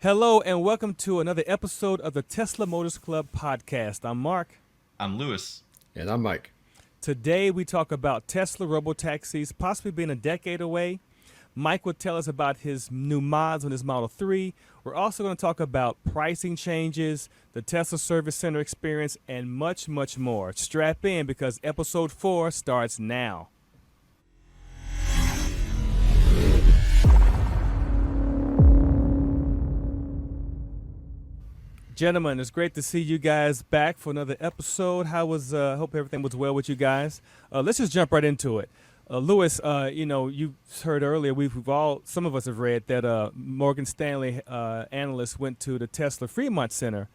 Hello and welcome to another episode of the Tesla Motors Club podcast. I'm Mark. I'm Lewis. And I'm Mike. Today we talk about Tesla robotaxis possibly being a decade away. Mike will tell us about his new mods on his Model 3. We're also going to talk about pricing changes, the Tesla Service Center experience, and much, much more. Strap in because episode 4 starts now. Gentlemen, it's great to see you guys back for another episode. Hope everything was well with you guys. Let's just jump right into it. Lewis, you heard earlier, some of us have read that Morgan Stanley analysts went to the Tesla Fremont Center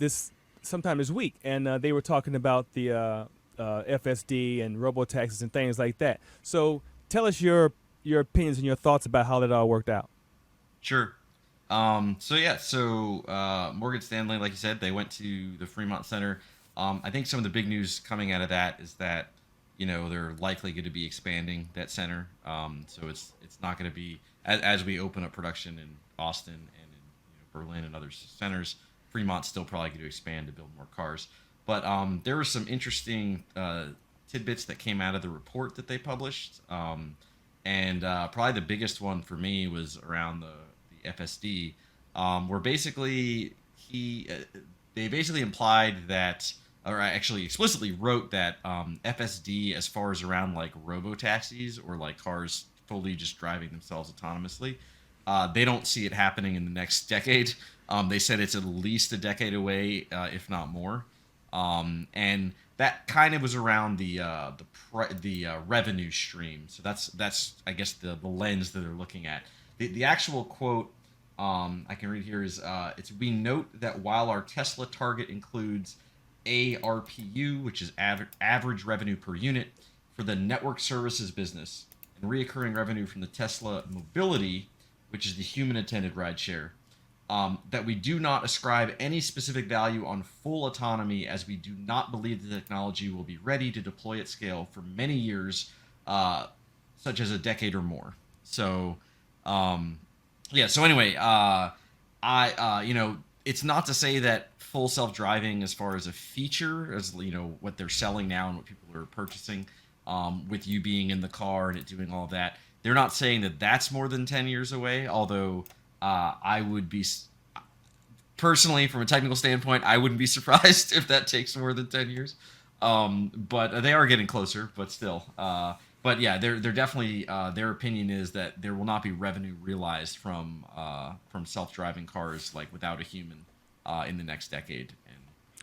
this sometime this week, and they were talking about the FSD and robo-taxis and things like that. So tell us your opinions and your thoughts about how that all worked out. Sure. Morgan Stanley, like you said, they went to the Fremont Center. I think some of the big news coming out of that is that, they're likely going to be expanding that center. So it's not going to be as we open up production in Austin and in Berlin and other centers. Fremont's still probably going to expand to build more cars. But there were some interesting tidbits that came out of the report that they published. Probably the biggest one for me was around the FSD, where basically they basically implied that, or actually explicitly wrote that FSD, as far as around like robo taxis or like cars fully just driving themselves autonomously, they don't see it happening in the next decade. They said it's at least a decade away, if not more. And that kind of was around the revenue stream. So that's I guess the lens that they're looking at. The actual quote I can read here is we note that while our Tesla target includes ARPU, which is average revenue per unit for the network services business, and reoccurring revenue from the Tesla Mobility, which is the human attended rideshare, that we do not ascribe any specific value on full autonomy, as we do not believe the technology will be ready to deploy at scale for many years, such as a decade or more. So so anyway, it's not to say that full self-driving, as far as a feature, as what they're selling now and what people are purchasing, with you being in the car and it doing all of that, they're not saying that that's more than 10 years away. Although I would be, personally, from a technical standpoint, I wouldn't be surprised if that takes more than 10 years. But they are getting closer, but still. But yeah, they're definitely, their opinion is that there will not be revenue realized from self-driving cars like without a human in the next decade. And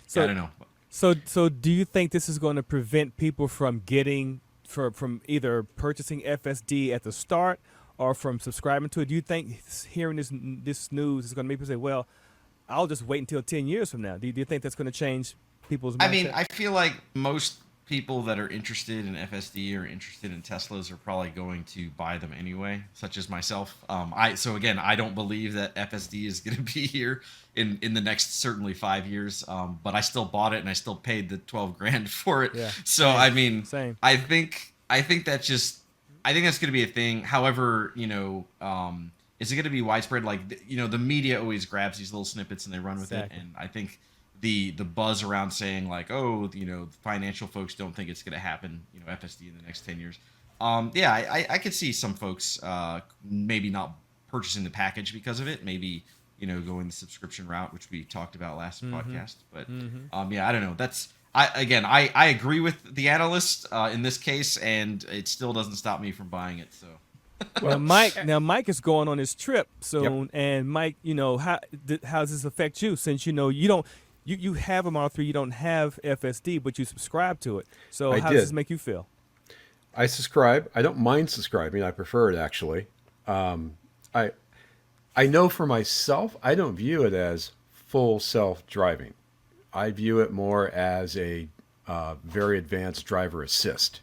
So I don't know. So do you think this is going to prevent people from from either purchasing FSD at the start or from subscribing to it? Do you think hearing this news is going to make people say, "Well, I'll just wait until 10 years from now"? Do you think that's going to change people's mindset? I mean, I feel like most people that are interested in FSD or interested in Teslas are probably going to buy them anyway, such as myself. I don't believe that FSD is going to be here in the next certainly 5 years. But I still bought it and I still paid the 12 grand for it. Yeah. So Same. I mean, Same. I think that's going to be a thing. However, is it going to be widespread? Like, the media always grabs these little snippets and they run with Exactly. it, and I think the buzz around saying like, oh, financial folks don't think it's going to happen, FSD in the next 10 years. I could see some folks maybe not purchasing the package because of it, maybe going the subscription route, which we talked about last podcast. But I don't know. I agree with the analyst in this case, and it still doesn't stop me from buying it. So. Mike is going on his trip soon, Yep. and Mike, how does this affect you? Since you don't, you have a Model 3, you don't have FSD, but you subscribe to it. So I how does this did. make you feel? I subscribe. I don't mind subscribing. I prefer it, actually. I I know for myself, I don't view it as full self-driving. I view it more as a very advanced driver assist.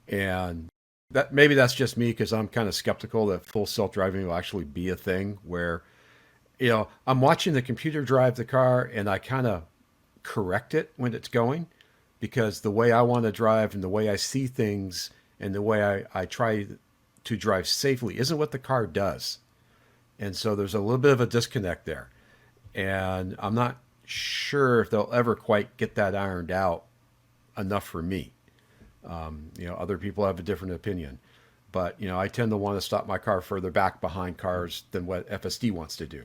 And that maybe that's just me because I'm kind of skeptical that full self-driving will actually be a thing where, I'm watching the computer drive the car and I kind of correct it when it's going because the way I want to drive and the way I see things and the way I try to drive safely isn't what the car does. And so there's a little bit of a disconnect there. And I'm not sure if they'll ever quite get that ironed out enough for me. Other people have a different opinion. But, I tend to want to stop my car further back behind cars than what FSD wants to do.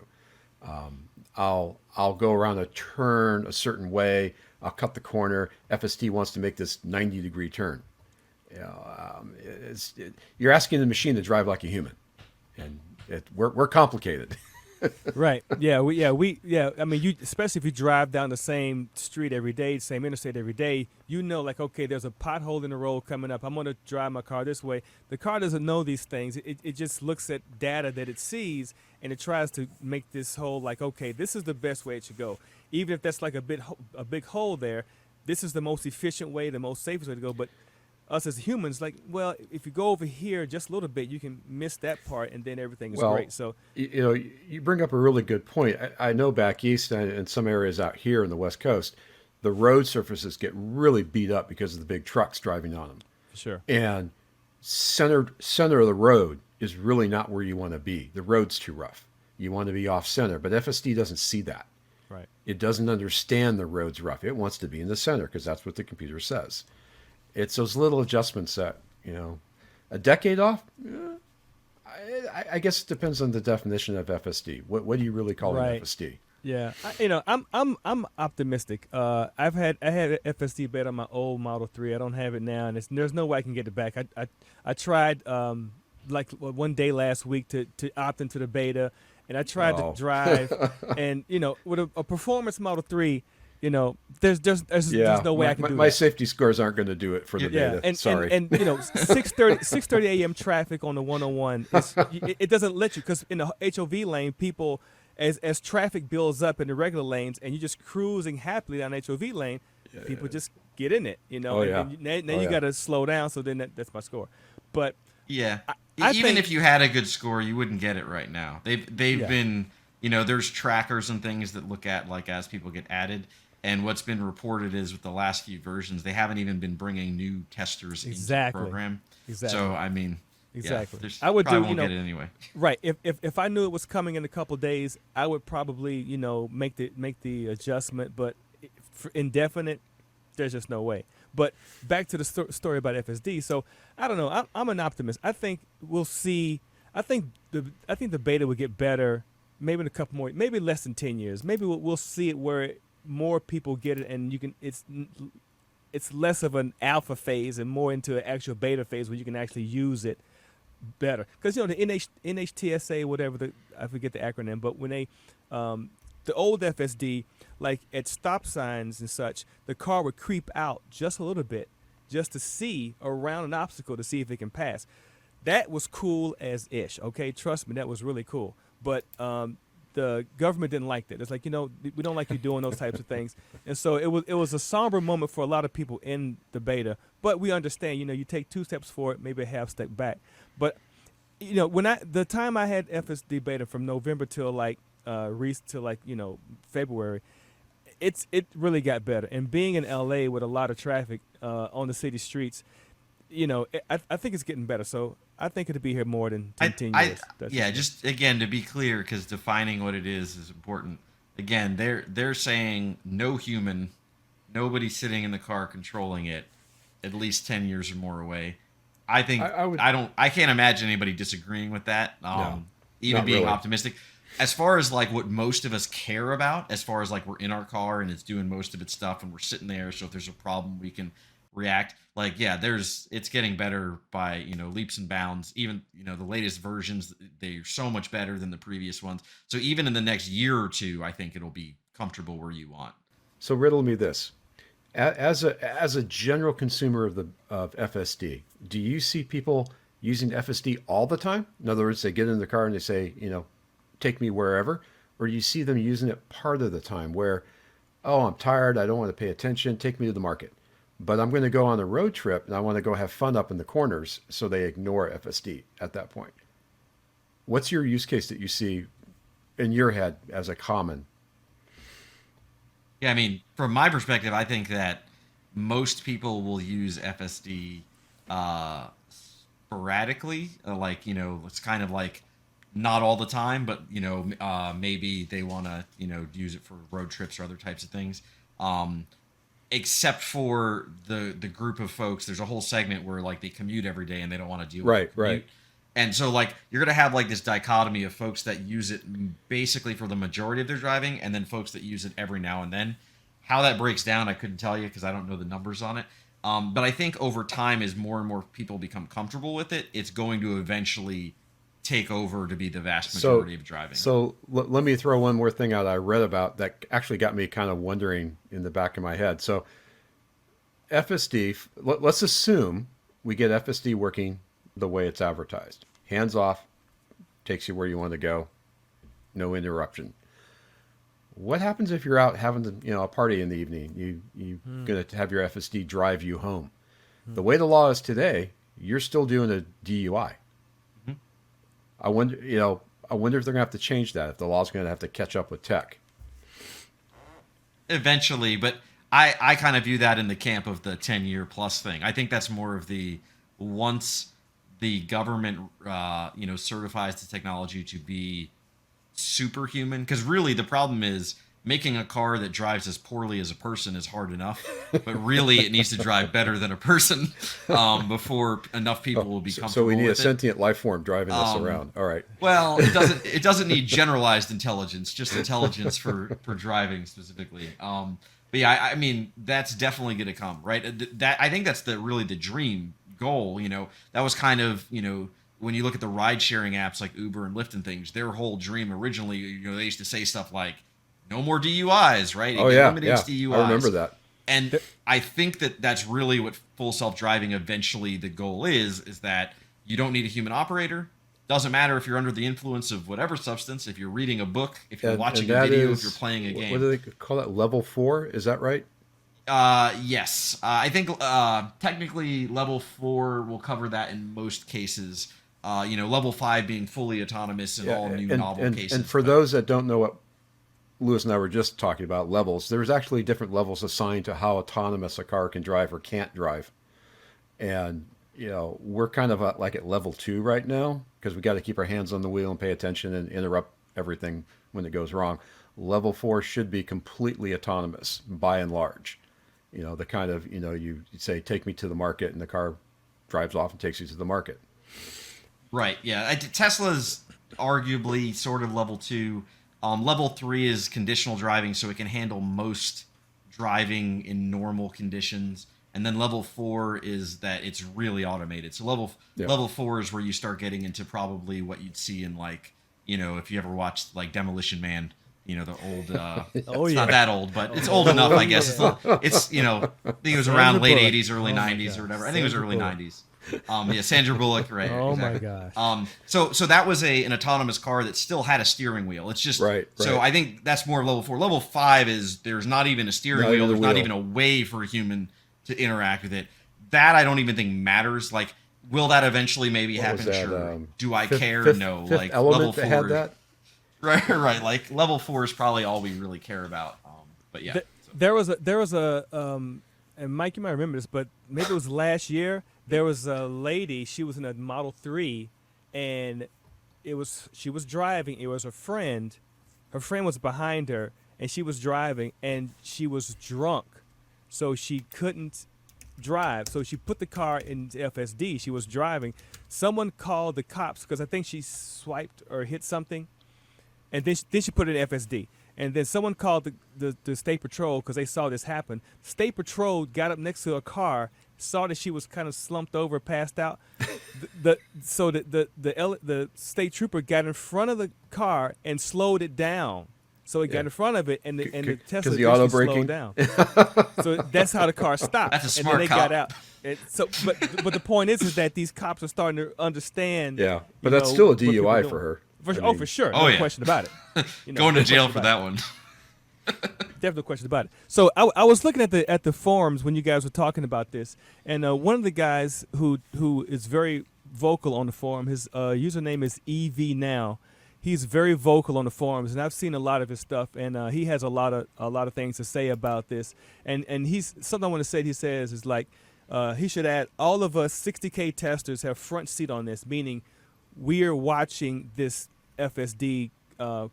I'll go around a turn a certain way. I'll cut the corner. FSD wants to make this 90-degree turn. You're asking the machine to drive like a human, and we're complicated. Right. Yeah. I mean, you especially if you drive down the same street every day, same interstate every day, like, okay, there's a pothole in the road coming up. I'm going to drive my car this way. The car doesn't know these things. It just looks at data that it sees, and it tries to make this whole like, okay, this is the best way it should go. Even if that's like a big hole there, this is the most efficient way, the most safest way to go. But us as humans, like, well, if you go over here just a little bit, you can miss that part, and then everything is great. So, you bring up a really good point. I know back east and in some areas out here in the West Coast, the road surfaces get really beat up because of the big trucks driving on them. sure. And center of the road is really not where you want to be. The road's too rough. You want to be off center, but FSD doesn't see that. Right. It doesn't understand the road's rough. It wants to be in the center because that's what the computer says. It's those little adjustments that, a decade off. I guess it depends on the definition of FSD. What do you really call an Right. FSD? Yeah, I'm optimistic. I had FSD beta on my old Model 3. I don't have it now, and there's no way I can get it back. I tried like one day last week to opt into the beta, and I tried to Oh. drive, and with a performance Model 3, there's Yeah, no way I can do my that. safety scores aren't going to do it for the Yeah, beta. and Sorry. and 6:30 a.m. traffic on the 101. It doesn't let you, because in the HOV lane, people, as traffic builds up in the regular lanes, and you're just cruising happily down the HOV lane, people just get in it. Oh, yeah. And now Oh, you yeah. got to slow down. So then that's my score. But Yeah. I Even think- if you had a good score, you wouldn't get it right now. They've Yeah. been, there's trackers and things that look at like as people get added. And what's been reported is with the last few versions, they haven't even been bringing new testers Exactly. into the program. Exactly. So I mean, Exactly. Yeah, I would probably do, won't get it anyway. right. If I knew it was coming in a couple days, I would probably make the adjustment. But for indefinite, there's just no way. But back to the story about FSD. So I don't know. I'm an optimist. I think we'll see. I think the beta will get better. Maybe in a couple more. Maybe less than 10 years. Maybe we'll see it where more people get it, and you can. It's less of an alpha phase and more into an actual beta phase where you can actually use it better. Because the NHTSA, whatever I forget the acronym, but when they the old FSD, like at stop signs and such, the car would creep out just a little bit just to see around an obstacle to see if it can pass. That was cool as ish. Okay, trust me, that was really cool. But the government didn't like that. It's like, we don't like you doing those types of things. And so it was a somber moment for a lot of people in the beta. But we understand, you take 2 steps forward, maybe a half step back. But the time I had FSD beta from November till February, it really got better. And being in LA with a lot of traffic on the city streets, I think it's getting better. So I think it'll be here more than 10 years. Just again to be clear, because defining what it is important. Again, they're saying no human, nobody sitting in the car controlling it, at least 10 years or more away. I think I can't imagine anybody disagreeing with that. No, even not being really. optimistic. As far as like what most of us care about, as far as like we're in our car and it's doing most of its stuff and we're sitting there, so if there's a problem we can react. Like, it's getting better by leaps and bounds. Even the latest versions, they're so much better than the previous ones. So even in the next year or two, I think it'll be comfortable where you want. So riddle me this: as a general consumer of FSD, do you see people using FSD all the time? In other words, they get in the car and they say, take me wherever, or do you see them using it part of the time where, oh, I'm tired, I don't want to pay attention, take me to the market. But I'm going to go on a road trip and I want to go have fun up in the corners, so they ignore FSD at that point. What's your use case that you see in your head as a common? Yeah, I mean, from my perspective, I think that most people will use FSD sporadically. It's kind of like not all the time, but maybe they want to use it for road trips or other types of things. Except for the group of folks, there's a whole segment where like they commute every day and they don't want to deal with the commute. Right. And so like you're gonna have like this dichotomy of folks that use it basically for the majority of their driving, and then folks that use it every now and then. How that breaks down, I couldn't tell you because I don't know the numbers on it. But I think over time, as more and more people become comfortable with it, it's going to eventually take over to be the vast majority of driving. So let me throw one more thing out I read about that actually got me kind of wondering in the back of my head. So FSD, let's assume we get FSD working the way it's advertised. Hands off, takes you where you want to go, no interruption. What happens if you're out having a party in the evening? You're going to have your FSD drive you home. The way the law is today, you're still doing a DUI. I wonder if they're going to have to change that, if the law's going to have to catch up with tech. Eventually, but I kind of view that in the camp of the 10-year plus thing. I think that's more of the once the government certifies the technology to be superhuman, because really the problem is making a car that drives as poorly as a person is hard enough, but really it needs to drive better than a person before enough people will be comfortable. So we need with a sentient life form driving us around. All right. Well, it doesn't need generalized intelligence, just intelligence for driving specifically. But yeah, I mean that's definitely going to come, right? That I think that's really the dream goal. That was kind of when you look at the ride sharing apps like Uber and Lyft and things, their whole dream originally, they used to say stuff like, no more DUIs, right? Oh, yeah. DUIs. I remember that. And I think that's really what full self-driving eventually the goal is that you don't need a human operator. Doesn't matter if you're under the influence of whatever substance, if you're reading a book, if you're watching a video, if you're playing a game. What do they call that? Level 4? Is that right? Yes. I think technically level 4 will cover that in most cases. Level 5 being fully autonomous in all new novel cases. And for those that don't know what Lewis and I were just talking about, levels, there's actually different levels assigned to how autonomous a car can drive or can't drive. And, we're kind of like at level 2 right now because we got to keep our hands on the wheel and pay attention and interrupt everything when it goes wrong. Level 4 should be completely autonomous by and large. The kind of, you say, take me to the market, and the car drives off and takes you to the market. Right. Yeah. Tesla's arguably sort of level 2. Level 3 is conditional driving, so it can handle most driving in normal conditions. And then level 4 is that it's really automated. So level 4 is where you start getting into probably what you'd see in like, if you ever watched like Demolition Man, the old. It's not that old, but it's old enough, I guess. It's I think it was around late 80s, early 90s or whatever. I think it was early 90s. Sandra Bullock, right? Oh exactly. my gosh. So that was an autonomous car that still had a steering wheel. It's just right. So I think that's more level 4. Level 5 is there's not even a steering wheel. There's not even a way for a human to interact with it. That I don't even think matters. Like, will that eventually maybe happen? Sure. Do I care? No. Fifth like Element level 4 had that. Right. Like level 4 is probably all we really care about. But yeah. There was a and Mike, you might remember this, but maybe it was last year. There was a lady. She was in a Model 3, and she was driving. It was her friend. Her friend was behind her, and she was driving, and she was drunk, so she couldn't drive. So she put the car into FSD. She was driving. Someone called the cops because I think she swiped or hit something, and then she put it in FSD. And then someone called the state patrol because they saw this happen. State patrol got up next to her car, saw that she was kind of slumped over, passed out. So the state trooper got in front of the car and slowed it down. So he got in front of it, and the Tesla auto slowed down. So that's how the car stopped. That's a smart and then they cop. got out. But the point is that these cops are starting to understand. Yeah, but that's still a what people are DUI doing. for her. For sure. No question about it. Going to jail for that one. Definitely no question about it. So I was looking at the forums when you guys were talking about this, and one of the guys who is very vocal on the forum, his username is EV Now. He's very vocal on the forums, and I've seen a lot of his stuff, and he has a lot of things to say about this. And he's something I want to say. He says is like he should add all of us 60K testers have front seat on this, meaning we are watching this FSD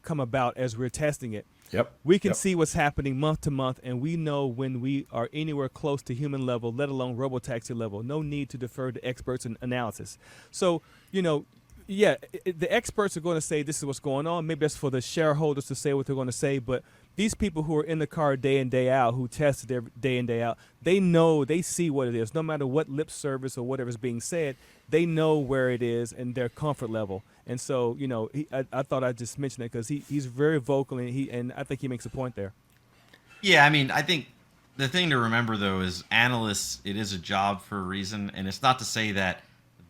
come about as we're testing it. Yep. We can Yep. see what's happening month to month, and we know when we are anywhere close to human level, let alone robotaxi level. No need to defer to experts in analysis. So, yeah, the experts are going to say this is what's going on. Maybe that's for the shareholders to say what they're going to say, but these people who are in the car day in, day out, who test it day in, day out, they know, they see what it is. No matter what lip service or whatever is being said, they know where it is and their comfort level. And so, I thought I'd just mention it because he's very vocal, and I think he makes a point there. Yeah, I mean, I think the thing to remember, though, is analysts, it is a job for a reason. And it's not to say that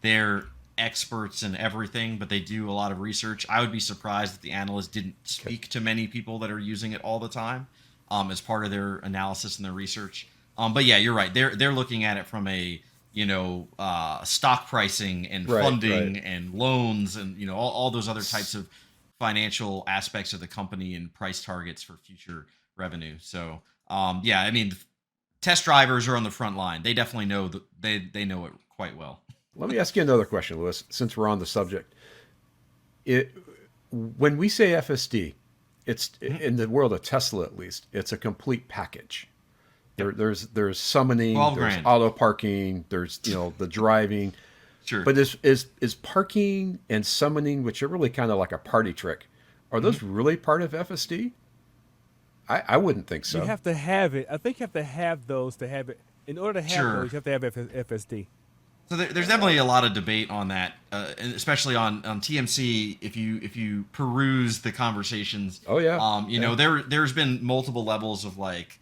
they're experts in everything, but they do a lot of research. I would be surprised if the analysts didn't speak to many people that are using it all the time as part of their analysis and their research. But yeah, you're right. They're looking at it from a stock pricing and funding and loans and all those other types of financial aspects of the company and price targets for future revenue. So yeah, I mean, test drivers are on the front line. They definitely know they know it quite well. Let me ask you another question, Lewis, since we're on the subject. When we say FSD, it's in the world of Tesla, at least, it's a complete package. There's summoning, there's auto parking, there's the driving. Sure. But is parking and summoning, which are really kind of like a party trick, are those really part of FSD? I wouldn't think so. You have to have it. I think you have to have those to have it. In order to have those, you have to have FSD. So there's definitely a lot of debate on that, and especially on TMC. If you peruse the conversations, there's been multiple levels of like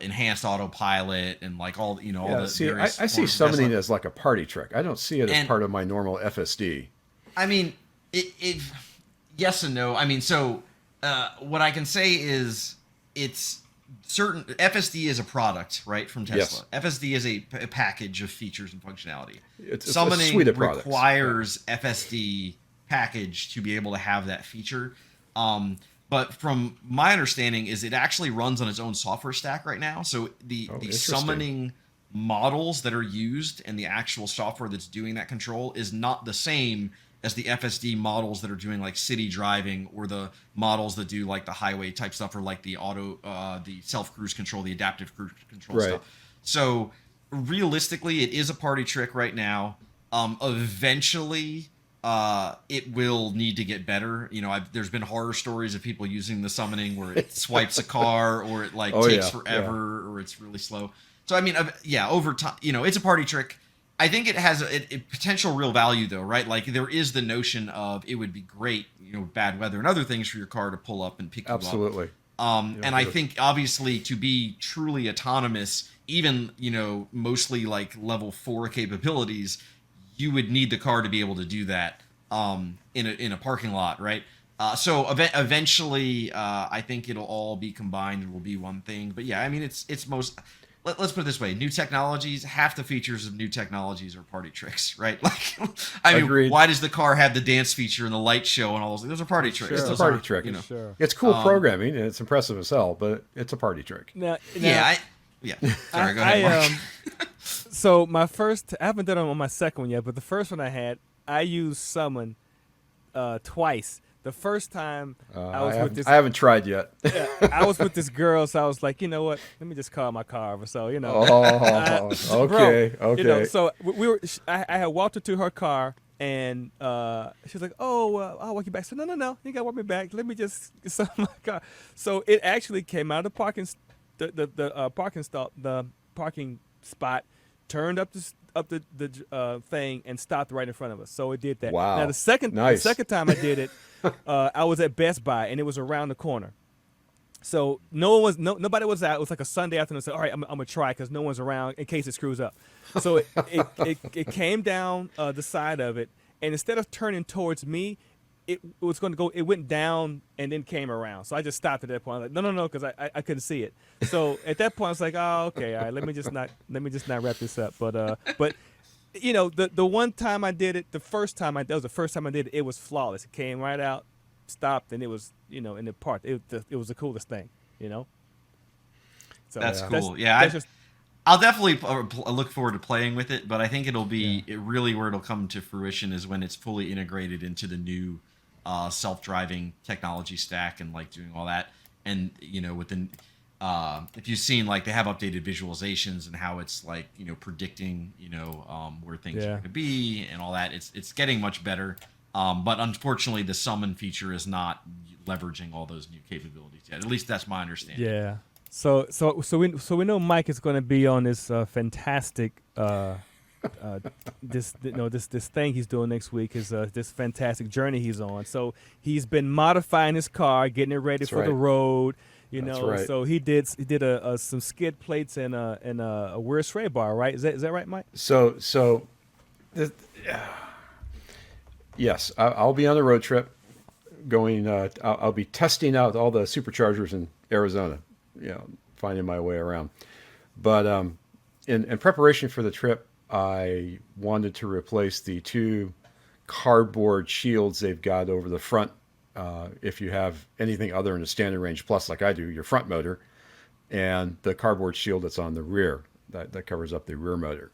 enhanced autopilot and like all all the. See, I see summoning as like a party trick. I don't see it as part of my normal FSD. I mean, it yes and no. I mean, so what I can say is it's certain. FSD is a product, right, from Tesla. Yes. FSD is a package of features and functionality. It's Summoning a suite of products. Requires FSD package to be able to have that feature. But from my understanding is it actually runs on its own software stack right now. So the summoning models that are used and the actual software that's doing that control is not the same as the FSD models that are doing like city driving or the models that do like the highway type stuff or like the the self cruise control, the adaptive cruise control stuff. So realistically, it is a party trick right now. Eventually, it will need to get better. There's been horror stories of people using the summoning where it swipes a car or it takes forever or it's really slow. So I mean, over time, it's a party trick. I think it has a potential real value, though, right? Like there is the notion of it would be great, bad weather and other things for your car to pull up and pick you up. Absolutely. And I think obviously to be truly autonomous, even mostly like level 4 capabilities, you would need the car to be able to do that in a parking lot, right? So eventually, I think it'll all be combined and will be one thing. But yeah, I mean, it's most. Let's put it this way: new technologies, half the features of new technologies are party tricks, right? Like, I mean, Agreed. Why does the car have the dance feature and the light show and all those things? Those are party tricks. It's a party trick. Sure. It's cool programming and it's impressive as hell, but it's a party trick. Sorry, go ahead, Mark. So I haven't done it on my second one yet, but the first one I used summon twice. The first time I haven't tried yet. I was with this girl, so I was like, you know what? Let me just call my car over. So okay. So we were. I had walked her to her car, and she was like, "Oh, I'll walk you back." So no, you gotta walk me back. Let me just summon my car. So it actually came out of the parking spot, turned up the thing and stopped right in front of us. So it did that. Wow. Now the second time I did it, I was at Best Buy and it was around the corner. So nobody was out. It was like a Sunday afternoon. So all right, I'm gonna try because no one's around in case it screws up. So it came down the side of it, and instead of turning towards me, it was going to go. It went down and then came around. So I just stopped at that point. I was like, no, because I couldn't see it. So at that point, I was like, oh, okay, all right. Let me just not wrap this up. But the one time I did it, that was the first time I did it. It was flawless. It came right out, stopped, and it was in the part. It was the coolest thing. So that's cool. I'll definitely look forward to playing with it, but I think it'll be really where it'll come to fruition is when it's fully integrated into the new self-driving technology stack and like doing all that. And within if you've seen, like, they have updated visualizations and how it's like predicting where things are Yeah. going to be and all that. It's getting much better. But unfortunately, the summon feature is not leveraging all those new capabilities yet. At least that's my understanding. Yeah. So we know Mike is going to be on this fantastic this thing he's doing next week is this fantastic journey he's on. So he's been modifying his car, getting it ready That's for the right. road. That's right. So he did some skid plates and a rear sway bar, right? Is that right, Mike? So, th- yes, I'll be on the road trip. Going, I'll be testing out all the superchargers in Arizona. Finding my way around. But in preparation for the trip, I wanted to replace the two cardboard shields they've got over the front. If you have anything other than a standard range plus, like I do, your front motor, and the cardboard shield that's on the rear that covers up the rear motor.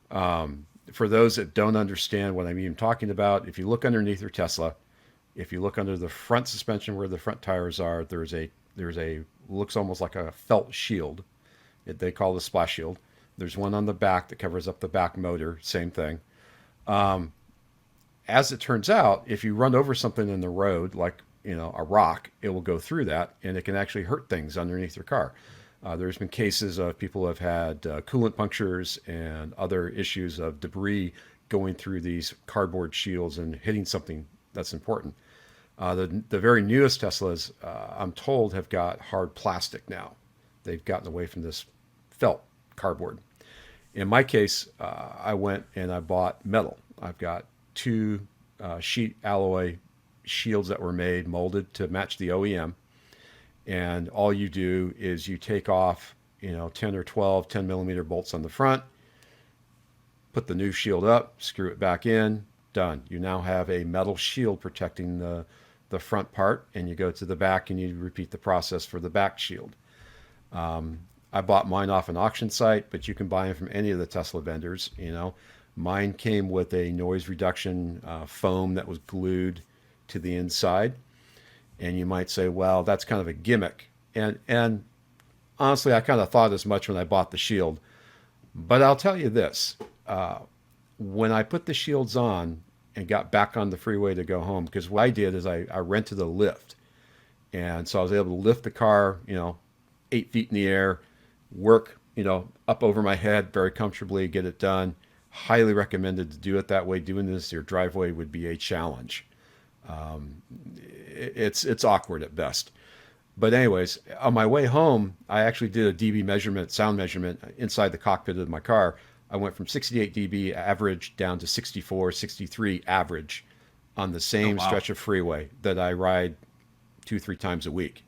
For those that don't understand what I'm even talking about, if you look underneath your Tesla, if you look under the front suspension where the front tires are, there's a looks almost like a felt shield. They call it a splash shield. There's one on the back that covers up the back motor, same thing. As it turns out, if you run over something in the road, like a rock, it will go through that, and it can actually hurt things underneath your car. There's been cases of people who have had coolant punctures and other issues of debris going through these cardboard shields and hitting something that's important. The very newest Teslas, I'm told, have got hard plastic now. They've gotten away from this felt cardboard. In my case, I went and I bought metal. I've got two sheet alloy shields that were made, molded to match the OEM. And all you do is you take off, 10 or 12 10 millimeter bolts on the front, put the new shield up, screw it back in, done. You now have a metal shield protecting the front part, and you go to the back and you repeat the process for the back shield. I bought mine off an auction site, but you can buy them from any of the Tesla vendors. Mine came with a noise reduction foam that was glued to the inside. And you might say, well, that's kind of a gimmick. And honestly, I kind of thought as much when I bought the shield. But I'll tell you this. When I put the shields on and got back on the freeway to go home, because what I did is I rented a lift. And so I was able to lift the car, 8 feet in the air, work, up over my head very comfortably, get it done. Highly recommended to do it that way. Doing this your driveway would be a challenge. It's awkward at best. But anyways, on my way home, I actually did a dB measurement, sound measurement inside the cockpit of my car. I went from 68 dB average down to 64, 63 average on the same stretch of freeway that I ride 2-3 times a week.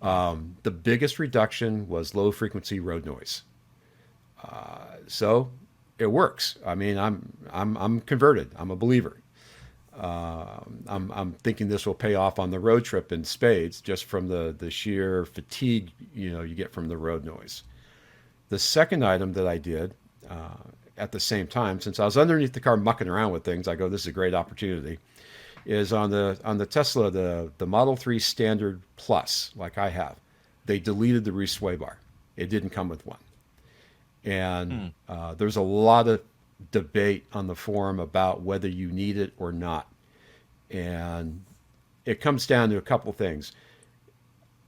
The biggest reduction was low frequency road noise. So it works. I mean, I'm converted. I'm a believer. I'm thinking this will pay off on the road trip in spades, just from the sheer fatigue you get from the road noise. The second item that I did at the same time, since I was underneath the car mucking around with things, I go, this is a great opportunity. Is on the Tesla, the Model 3 Standard Plus, like I have, they deleted the rear sway bar. It didn't come with one, and there's a lot of debate on the forum about whether you need it or not. And it comes down to a couple things.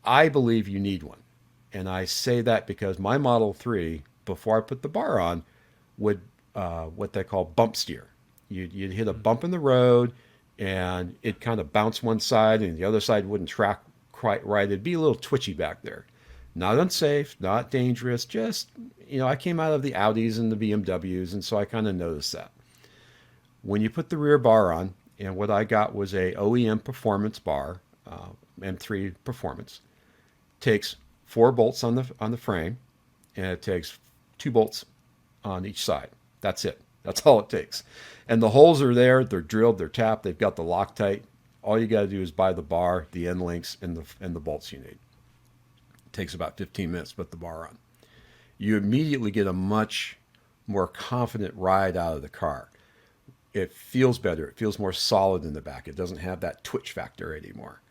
I believe you need one. And I say that because my Model 3, before I put the bar on, would what they call bump steer. You'd hit a bump in the road and it kind of bounce one side and the other side wouldn't track quite right. It'd be a little twitchy back there. Not unsafe, not dangerous, just, I came out of the Audis and the BMWs, and so I kind of noticed that. When you put the rear bar on, and what I got was a OEM performance bar, M3 Performance, takes 4 bolts on the frame, and it takes 2 bolts on each side. That's it. That's all it takes. And the holes are there, they're drilled, they're tapped, they've got the Loctite. All you got to do is buy the bar, the end links, and the bolts you need. It takes about 15 minutes to put the bar on. You immediately get a much more confident ride out of the car. It feels better. It feels more solid in the back. It doesn't have that twitch factor anymore.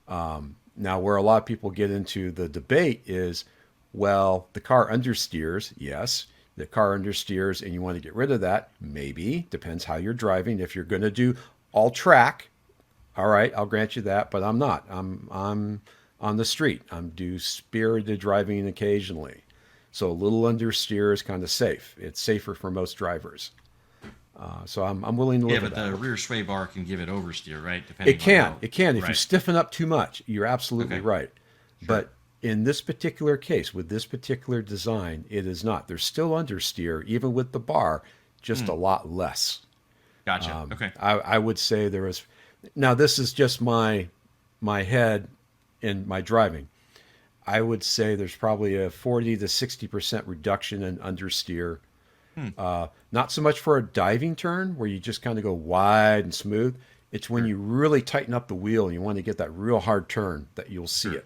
Now, where a lot of people get into the debate is, well, the car understeers. Yes, the car understeers, and you want to get rid of that. Maybe. Depends how you're driving. If you're going to do all track, all right, I'll grant you that. But I'm not. I'm on the street. I'm do spirited driving occasionally. So a little understeer is kind of safe. It's safer for most drivers. So I'm willing to Yeah, live but with that. the rear sway bar can give it oversteer, right? Depending It can. on It can. If you right. stiffen up too much, you're absolutely Okay. right. But in this particular case, with this particular design, it is not. There's still understeer, even with the bar, just a lot less. Gotcha. Okay. I would say there is. Now, this is just my head in my driving. I would say there's probably a 40 to 60% reduction in understeer. Not so much for a diving turn where you just kind of go wide and smooth. It's when you really tighten up the wheel and you want to get that real hard turn that you'll see it.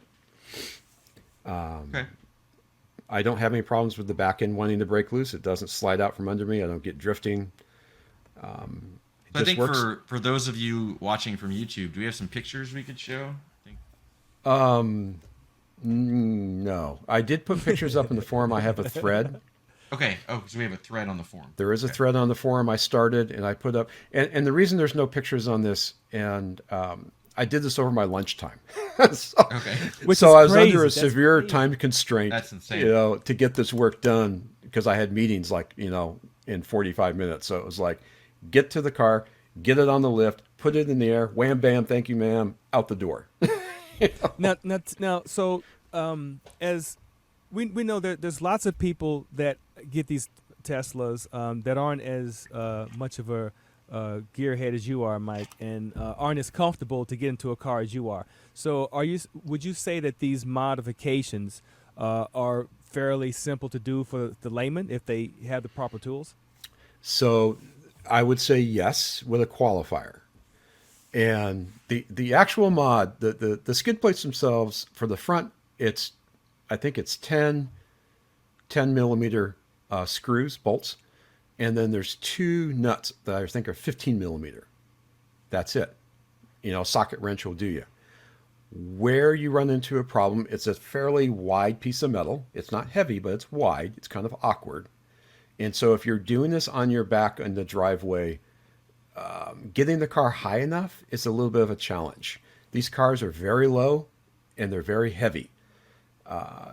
Okay. I don't have any problems with the back end wanting to break loose. It doesn't slide out from under me. I don't get drifting. It So I just think works. for those of you watching from YouTube, do we have some pictures we could show? I think. No, I did put pictures up in the forum. I have a thread. Okay. Oh, because we have a thread on the forum. There is a Okay. thread on the forum I started, and I put up. And the reason there's no pictures on this, and I did this over my lunchtime. so Okay. Which so is I was crazy. under a That's severe crazy. time constraint. That's insane. To get this work done because I had meetings like in 45 minutes. So it was like, get to the car, get it on the lift, put it in the air, wham bam, thank you, ma'am, out the door. Now, so as we know that there's lots of people that get these Teslas that aren't as much of a gearhead as you are, Mike, and aren't as comfortable to get into a car as you are. So, would you say that these modifications are fairly simple to do for the layman if they have the proper tools? So I would say yes with a qualifier. And the actual mod, the skid plates themselves for the front, I think it's 10 millimeter screws, bolts. And then there's two nuts that I think are 15 millimeter. That's it. Socket wrench will do you. Where you run into a problem, it's a fairly wide piece of metal. It's not heavy, but it's wide. It's kind of awkward. And so if you're doing this on your back in the driveway, getting the car high enough is a little bit of a challenge. These cars are very low and they're very heavy.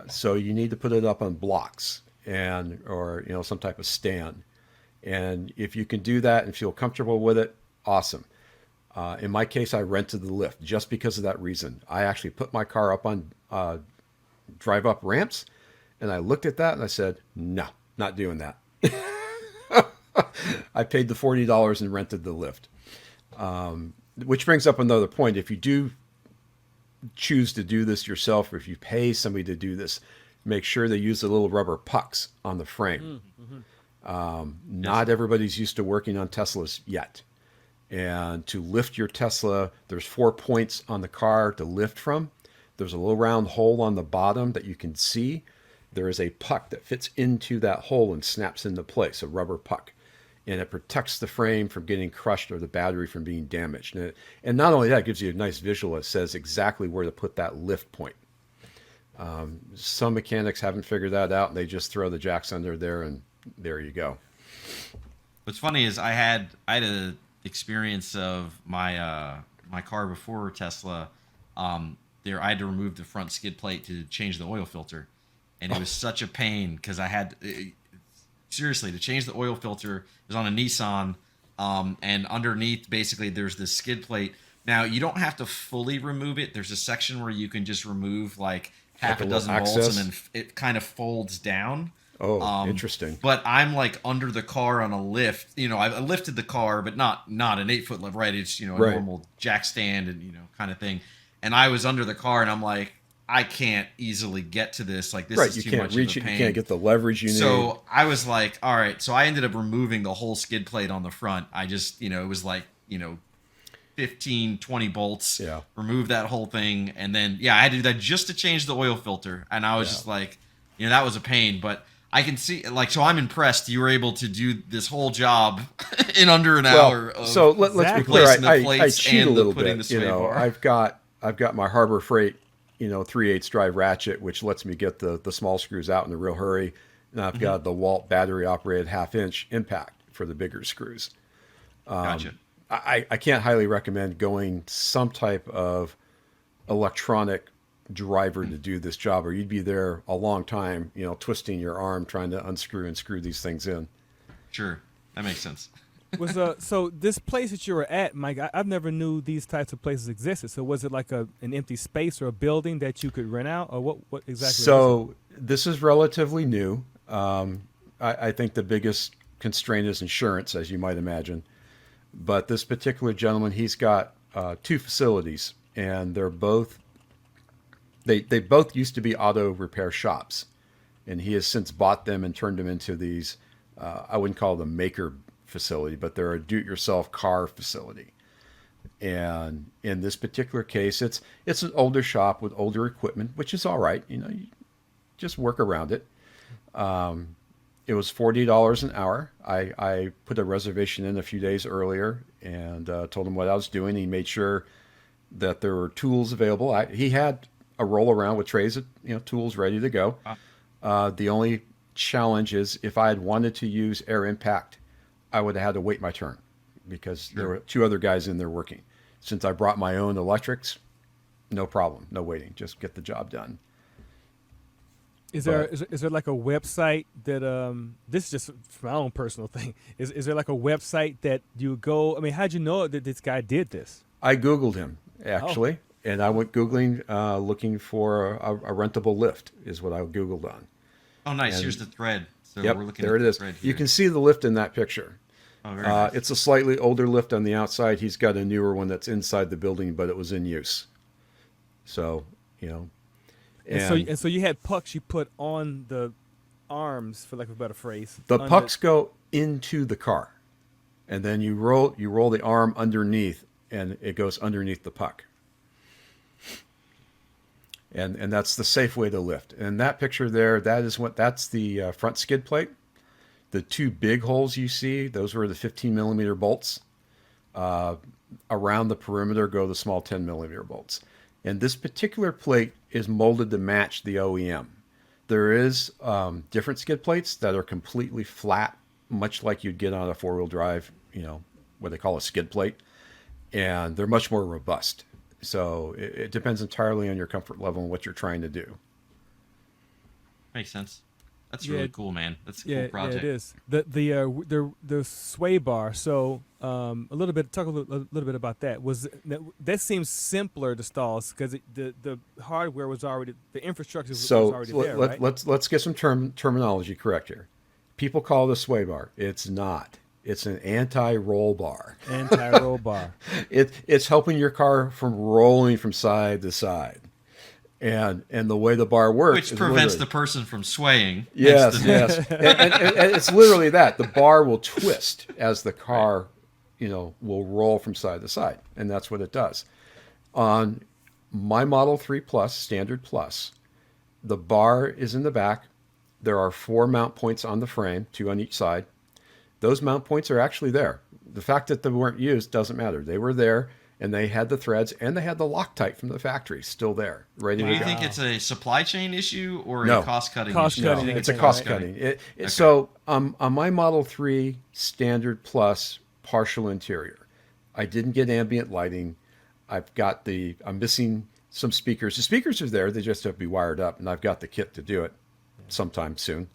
So you need to put it up on blocks or some type of stand. And if you can do that and feel comfortable with it, awesome. In my case, I rented the lift just because of that reason. I actually put my car up on drive up ramps, and I looked at that and I said, no, not doing that. I paid the $40 and rented the lift. Which brings up another point. If you do choose to do this yourself, or if you pay somebody to do this, make sure they use the little rubber pucks on the frame. Not everybody's used to working on Teslas yet. And to lift your Tesla, there's 4 points on the car to lift from. There's a little round hole on the bottom that you can see. There is a puck that fits into that hole and snaps into place, a rubber puck. And it protects the frame from getting crushed or the battery from being damaged. And not only that, it gives you a nice visual. It says exactly where to put that lift point. Some mechanics haven't figured that out, and they just throw the jacks under there, and there you go. What's funny is I had a experience of my my car before Tesla. I had to remove the front skid plate to change the oil filter, and it was such a pain because I had seriously to change the oil filter. It was on a Nissan, and underneath basically there's this skid plate. Now you don't have to fully remove it. There's a section where you can just remove like half Like a a dozen little bolts, access? and then it kind of folds down. Oh, interesting. But I'm like under the car on a lift. I lifted the car, but not an 8-foot lift, right? It's a Right. normal jack stand and kind of thing. And I was under the car, and I'm like, I can't easily get to this. Like this Right, is you too can't much reach of it. a You pain. can't get the leverage you need. So I was like, all right. So I ended up removing the whole skid plate on the front. I just, it was like, 15, 20 bolts. Yeah. Remove that whole thing, and then I had to do that just to change the oil filter. And I was just like, that was a pain, but I can see, like, so I'm impressed you were able to do this whole job in under an hour. Of So let's be clear. replacing the I plates cheat a and little putting bit. the sway bar. I've got my Harbor Freight, 3/8 drive ratchet, which lets me get the small screws out in a real hurry, and I've got the Walt battery operated 1/2 inch impact for the bigger screws. Gotcha. I can't highly recommend going some type of electronic driver to do this job, or you'd be there a long time, twisting your arm trying to unscrew and screw these things in. Sure, that makes sense. Was so this place that you were at, Mike? I've never knew these types of places existed. So was it like an empty space or a building that you could rent out, or what exactly? So this is relatively new. I think the biggest constraint is insurance, as you might imagine. But this particular gentleman, he's got 2 facilities, and they're both they both used to be auto repair shops, and he has since bought them and turned them into these. I wouldn't call them maker facility, but they're a do-it-yourself car facility. And in this particular case, it's an older shop with older equipment, which is all right. You just work around it. It was $40 an hour. I put a reservation in a few days earlier and told him what I was doing. He made sure that there were tools available. He had a roll around with trays of tools ready to go. The only challenge is if I had wanted to use air impact, I would have had to wait my turn because there were 2 other guys in there working. Since I brought my own electrics, no problem, no waiting, just get the job done. Is there like a website that this is just my own personal thing. Is there like a website that you go? I mean, how'd you know that this guy did this? I Googled him actually, and I went Googling looking for a rentable lift is what I Googled on. Oh, nice. And, Here's the thread. So yep, we're looking there at it the is. thread here. You can see the lift in that picture. Oh, very nice. It's a slightly older lift on the outside. He's got a newer one that's inside the building, but it was in use. So, And so you had pucks you put on the arms, for lack of a better phrase. The pucks go into the car, and then you roll the arm underneath, and it goes underneath the puck. And that's the safe way to lift. And that picture there, that's the front skid plate. The 2 big holes you see, those were the 15 millimeter bolts. Around the perimeter go the small 10 millimeter bolts. And this particular plate is molded to match the OEM. There is different skid plates that are completely flat, much like you'd get on a 4-wheel drive, what they call a skid plate. And they're much more robust. So it depends entirely on your comfort level and what you're trying to do. Makes sense. That's really cool, man. That's a cool project. Yeah, it is. The sway bar. So a little bit. Talk a little bit about that. That seems simpler to install because the hardware was already, the infrastructure was already there, right? Let's get some terminology correct here. People call it a sway bar. It's not. It's an anti-roll bar. Anti-roll bar. It's helping your car from rolling from side to side. And the way the bar works, which prevents the person from swaying. Yes, yes. And it's literally that. The bar will twist as the car, will roll from side to side, and that's what it does. On my Model 3 Plus, Standard Plus, the bar is in the back. There are 4 mount points on the frame, 2 on each side. Those mount points are actually there. The fact that they weren't used doesn't matter. They were there. And they had the threads, and they had the Loctite from the factory still there, ready to go. Do you think it's a supply chain issue or No. a cost-cutting Cost issue? cutting. No, it's a Right. cost cutting. Okay. So on my Model 3 Standard Plus partial interior, I didn't get ambient lighting. I'm missing some speakers. The speakers are there. They just have to be wired up, and I've got the kit to do it sometime soon.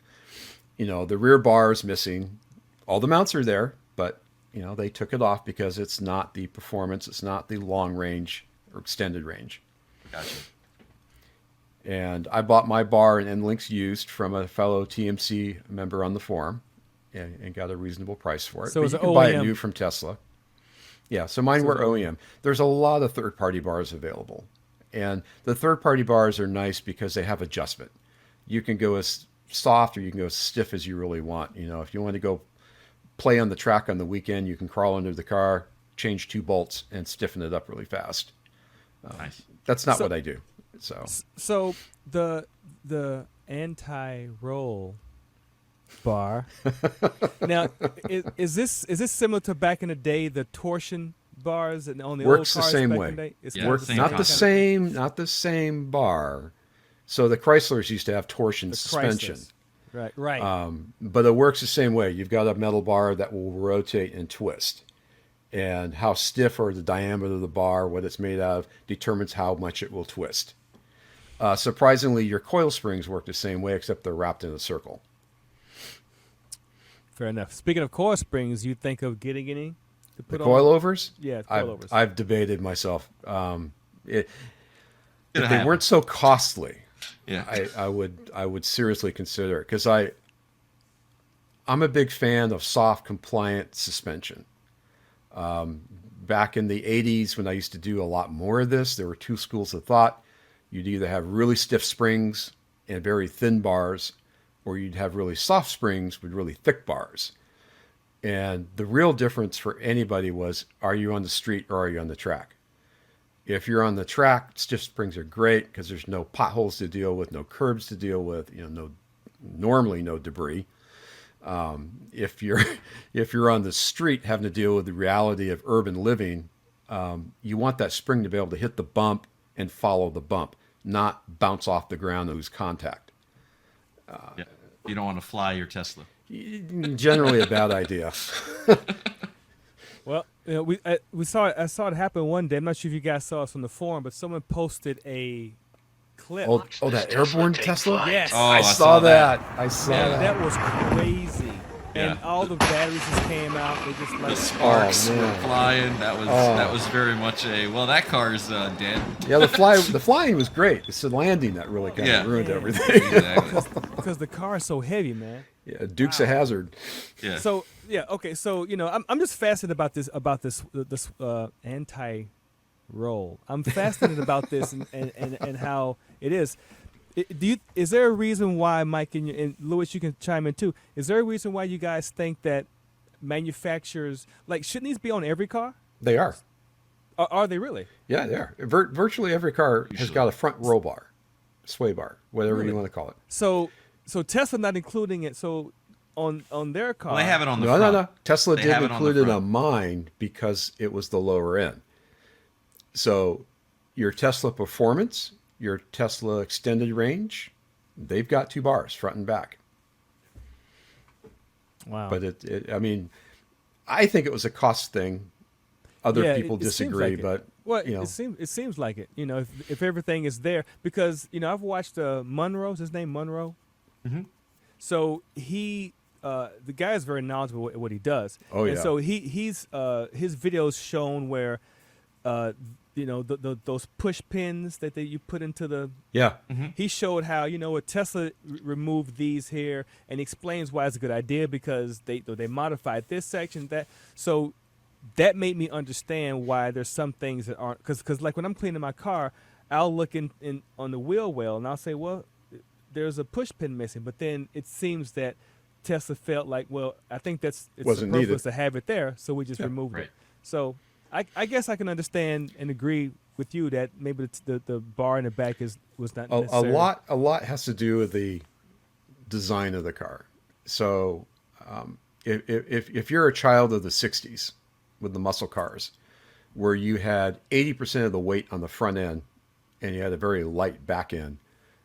The rear bar is missing. All the mounts are there, but they took it off because it's not the performance. It's not the long range or extended range. Gotcha. And I bought my bar and end links used from a fellow TMC member on the forum and got a reasonable price for it. So but it's you can OEM. buy it new from Tesla. Yeah, so mine were OEM. There's a lot of third-party bars available. And the third-party bars are nice because they have adjustment. You can go as soft or you can go as stiff as you really want. If you want to go play on the track on the weekend, you can crawl under the car, change 2 bolts, and stiffen it up really fast. Nice. That's not what I do. So So the anti-roll bar. Now, is this similar to back in the day, the torsion bars and on the Works the old cars same back way. in the day? It's Yeah, kind of same Not the concept. same, not the same bar. So the Chryslers used to have torsion The suspension. Chryslers. Right. But it works the same way. You've got a metal bar that will rotate and twist. And how stiff or the diameter of the bar, what it's made out of, determines how much it will twist. Surprisingly, your coil springs work the same way, except they're wrapped in a circle. Fair enough. Speaking of coil springs, you think of getting any to put The on? coilovers? Yeah, I've, coilovers. I've debated myself. If Gonna they happen. weren't so costly, Yeah. I would seriously consider it, because I'm a big fan of soft, compliant suspension. Back in the 80s, when I used to do a lot more of this, there were two schools of thought. You'd either have really stiff springs and very thin bars, or you'd have really soft springs with really thick bars. And the real difference for anybody was, are you on the street or are you on the track? If you're on the track, stiff springs are great because there's no potholes to deal with, no curbs to deal with, normally no debris. If you're on the street having to deal with the reality of urban living, you want that spring to be able to hit the bump and follow the bump, not bounce off the ground and lose contact. Yeah. You don't want to fly your Tesla. Generally a bad idea. Well, we saw it. I saw it happen one day. I'm not sure if you guys saw us on the forum, but someone posted a clip. Oh, that airborne Tesla? Yes. Oh, I I saw saw that. I saw Man, that. that was crazy. And Yeah. all the batteries just came out. They just The like sparks Oh, were man. flying. That Oh. was very much that car's dead. Yeah, the flying was great. It's the landing that really kind Yeah. of ruined Yeah. everything. Exactly. because the car is so heavy, man. Yeah, Duke's a hazard. Yeah. So yeah, okay. So I'm just fascinated about this anti-roll. I'm fascinated about this and how it is. Is there a reason why, Mike and Louis, you can chime in too? Is there a reason why you guys think that manufacturers shouldn't these be on every car? They are. Are they really? Yeah, they are. Virtually every car has Usually. got a front roll bar, sway bar, whatever Really? you want to call it. So Tesla not including it. So on their car, Well, they have it on the No, front. no. Tesla They did have it on the include it front. on mine because it was the lower end. So your Tesla Performance, your Tesla Extended Range, they've got two bars, front and back. Wow. But I think it was a cost thing. Other Yeah, people it seems disagree, like it. but Well, you know, it seems like it. If everything is there, because I've watched Monroe's his name Monroe. Mm-hmm. So he the guy is very knowledgeable at what he does. Oh, And yeah. so he's his videos shown where those push pins that you put into the. yeah, He showed how Tesla removed these here and explains why it's a good idea because they modified this section that so. That made me understand why there's some things that aren't because like when I'm cleaning my car, I'll look in on the wheel well and I'll say, well, there's a push pin missing. But then it seems that Tesla felt like, well, I think it's Wasn't superfluous needed. to have it there, so we just removed right. it. So I guess I can understand and agree with you that maybe the bar in the back was not a necessary. lot has to do with the design of the car. So if you're a child of the 60s with the muscle cars, where you had 80% of the weight on the front end and you had a very light back end,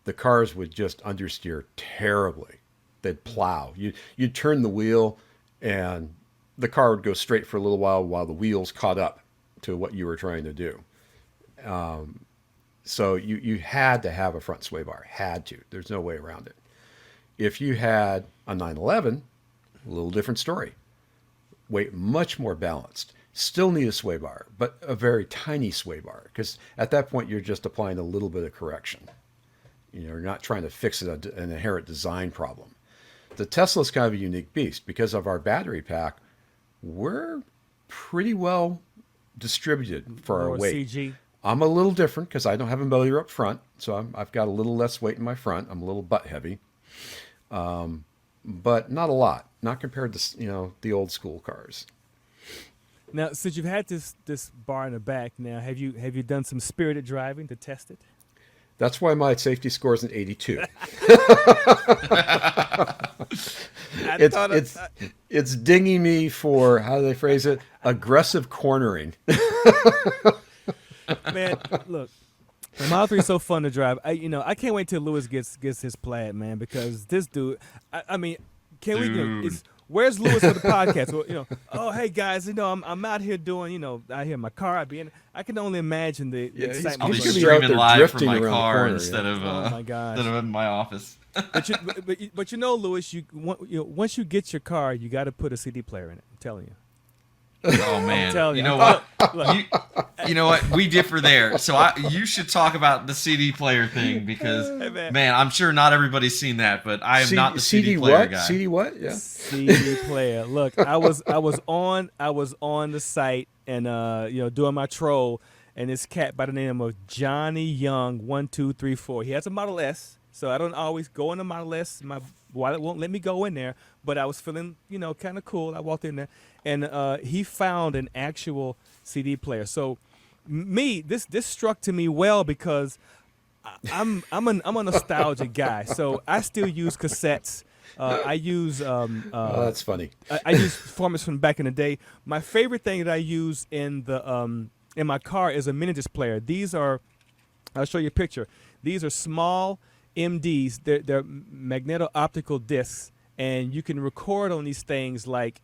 the cars would just understeer terribly. They'd plow. You'd turn the wheel and the car would go straight for a little while the wheels caught up to what you were trying to do. So you had to have a front sway bar. Had to. There's no way around it. If you had a 911, a little different story. Weight much more balanced. Still need a sway bar, but a very tiny sway bar, because at that point you're just applying a little bit of correction. You're not trying to fix an inherent design problem. The Tesla's kind of a unique beast because of our battery pack. We're pretty well distributed for our More weight. CG. I'm a little different because I don't have a motor up front, so I've got a little less weight in my front. I'm a little butt heavy, but not a lot. Not compared to the old school cars. Now, since you've had this bar in the back, now have you done some spirited driving to test it? That's why my safety score is an 82. It's dinging me for, how do they phrase it? Aggressive cornering. Man, look, the Model 3 is so fun to drive. I can't wait till Lewis gets his Plaid, man, because this dude. I mean, can Dude. where's Lewis for the podcast? Well, oh hey guys, I'm out here doing, out here in my car. I can only imagine the excitement. I'll be He's gonna be out streaming there live from drifting my around the car corner, instead of Oh my gosh. instead of in my office. But Lewis, once you get your car, you got to put a CD player in it. I'm telling you. Oh man, telling you you. know what? Look. You know what? We differ there. So you should talk about the CD player thing because Hey, man, I'm sure not everybody's seen that, but I am not the CD player what? guy. CD what? Yeah. CD player. Look, I was on the site and doing my troll, and this cat by the name of Johnny Young 1234. He has a Model S, so I don't always go in the Model S. My wallet won't let me go in there, but I was feeling kind of cool. I walked in there, and he found an actual CD player. So this struck to me well because I'm a nostalgic guy, so I still use cassettes. I use Oh, that's funny. I use formats from back in the day. My favorite thing that I use in my car is a mini disc player. These are, I'll show you a picture. These are small MDs. They're magneto-optical discs, and you can record on these things like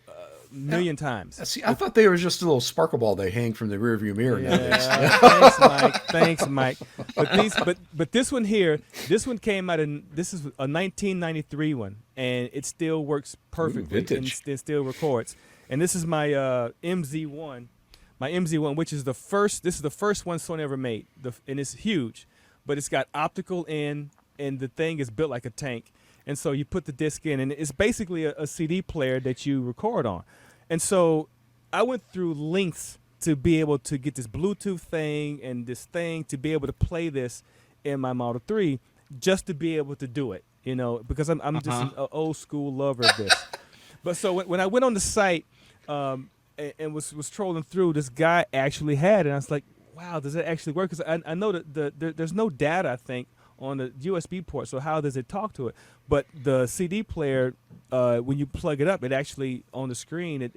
a million times. See, I thought they were just a little sparkle ball they hang from the rearview mirror nowadays. Yeah, thanks, Mike. But this one here, this one came out in, this is a 1993 one, and it still works perfectly. vintage. And it still records. And this is my MZ1, which is the first. This is the first one Sony ever made, and it's huge, but it's got optical in, and the thing is built like a tank. And so you put the disc in, and it's basically a CD player that you record on. And so I went through lengths to be able to get this Bluetooth thing and this thing to be able to play this in my Model 3 just to be able to do it, because I'm just an old school lover of this. But so when I went on the site and was trolling through, this guy actually had it. And I was like, wow, does it actually work? Because I know that there's no data, I think, on the USB port, so how does it talk to it? But the CD player, when you plug it up, it actually on the screen,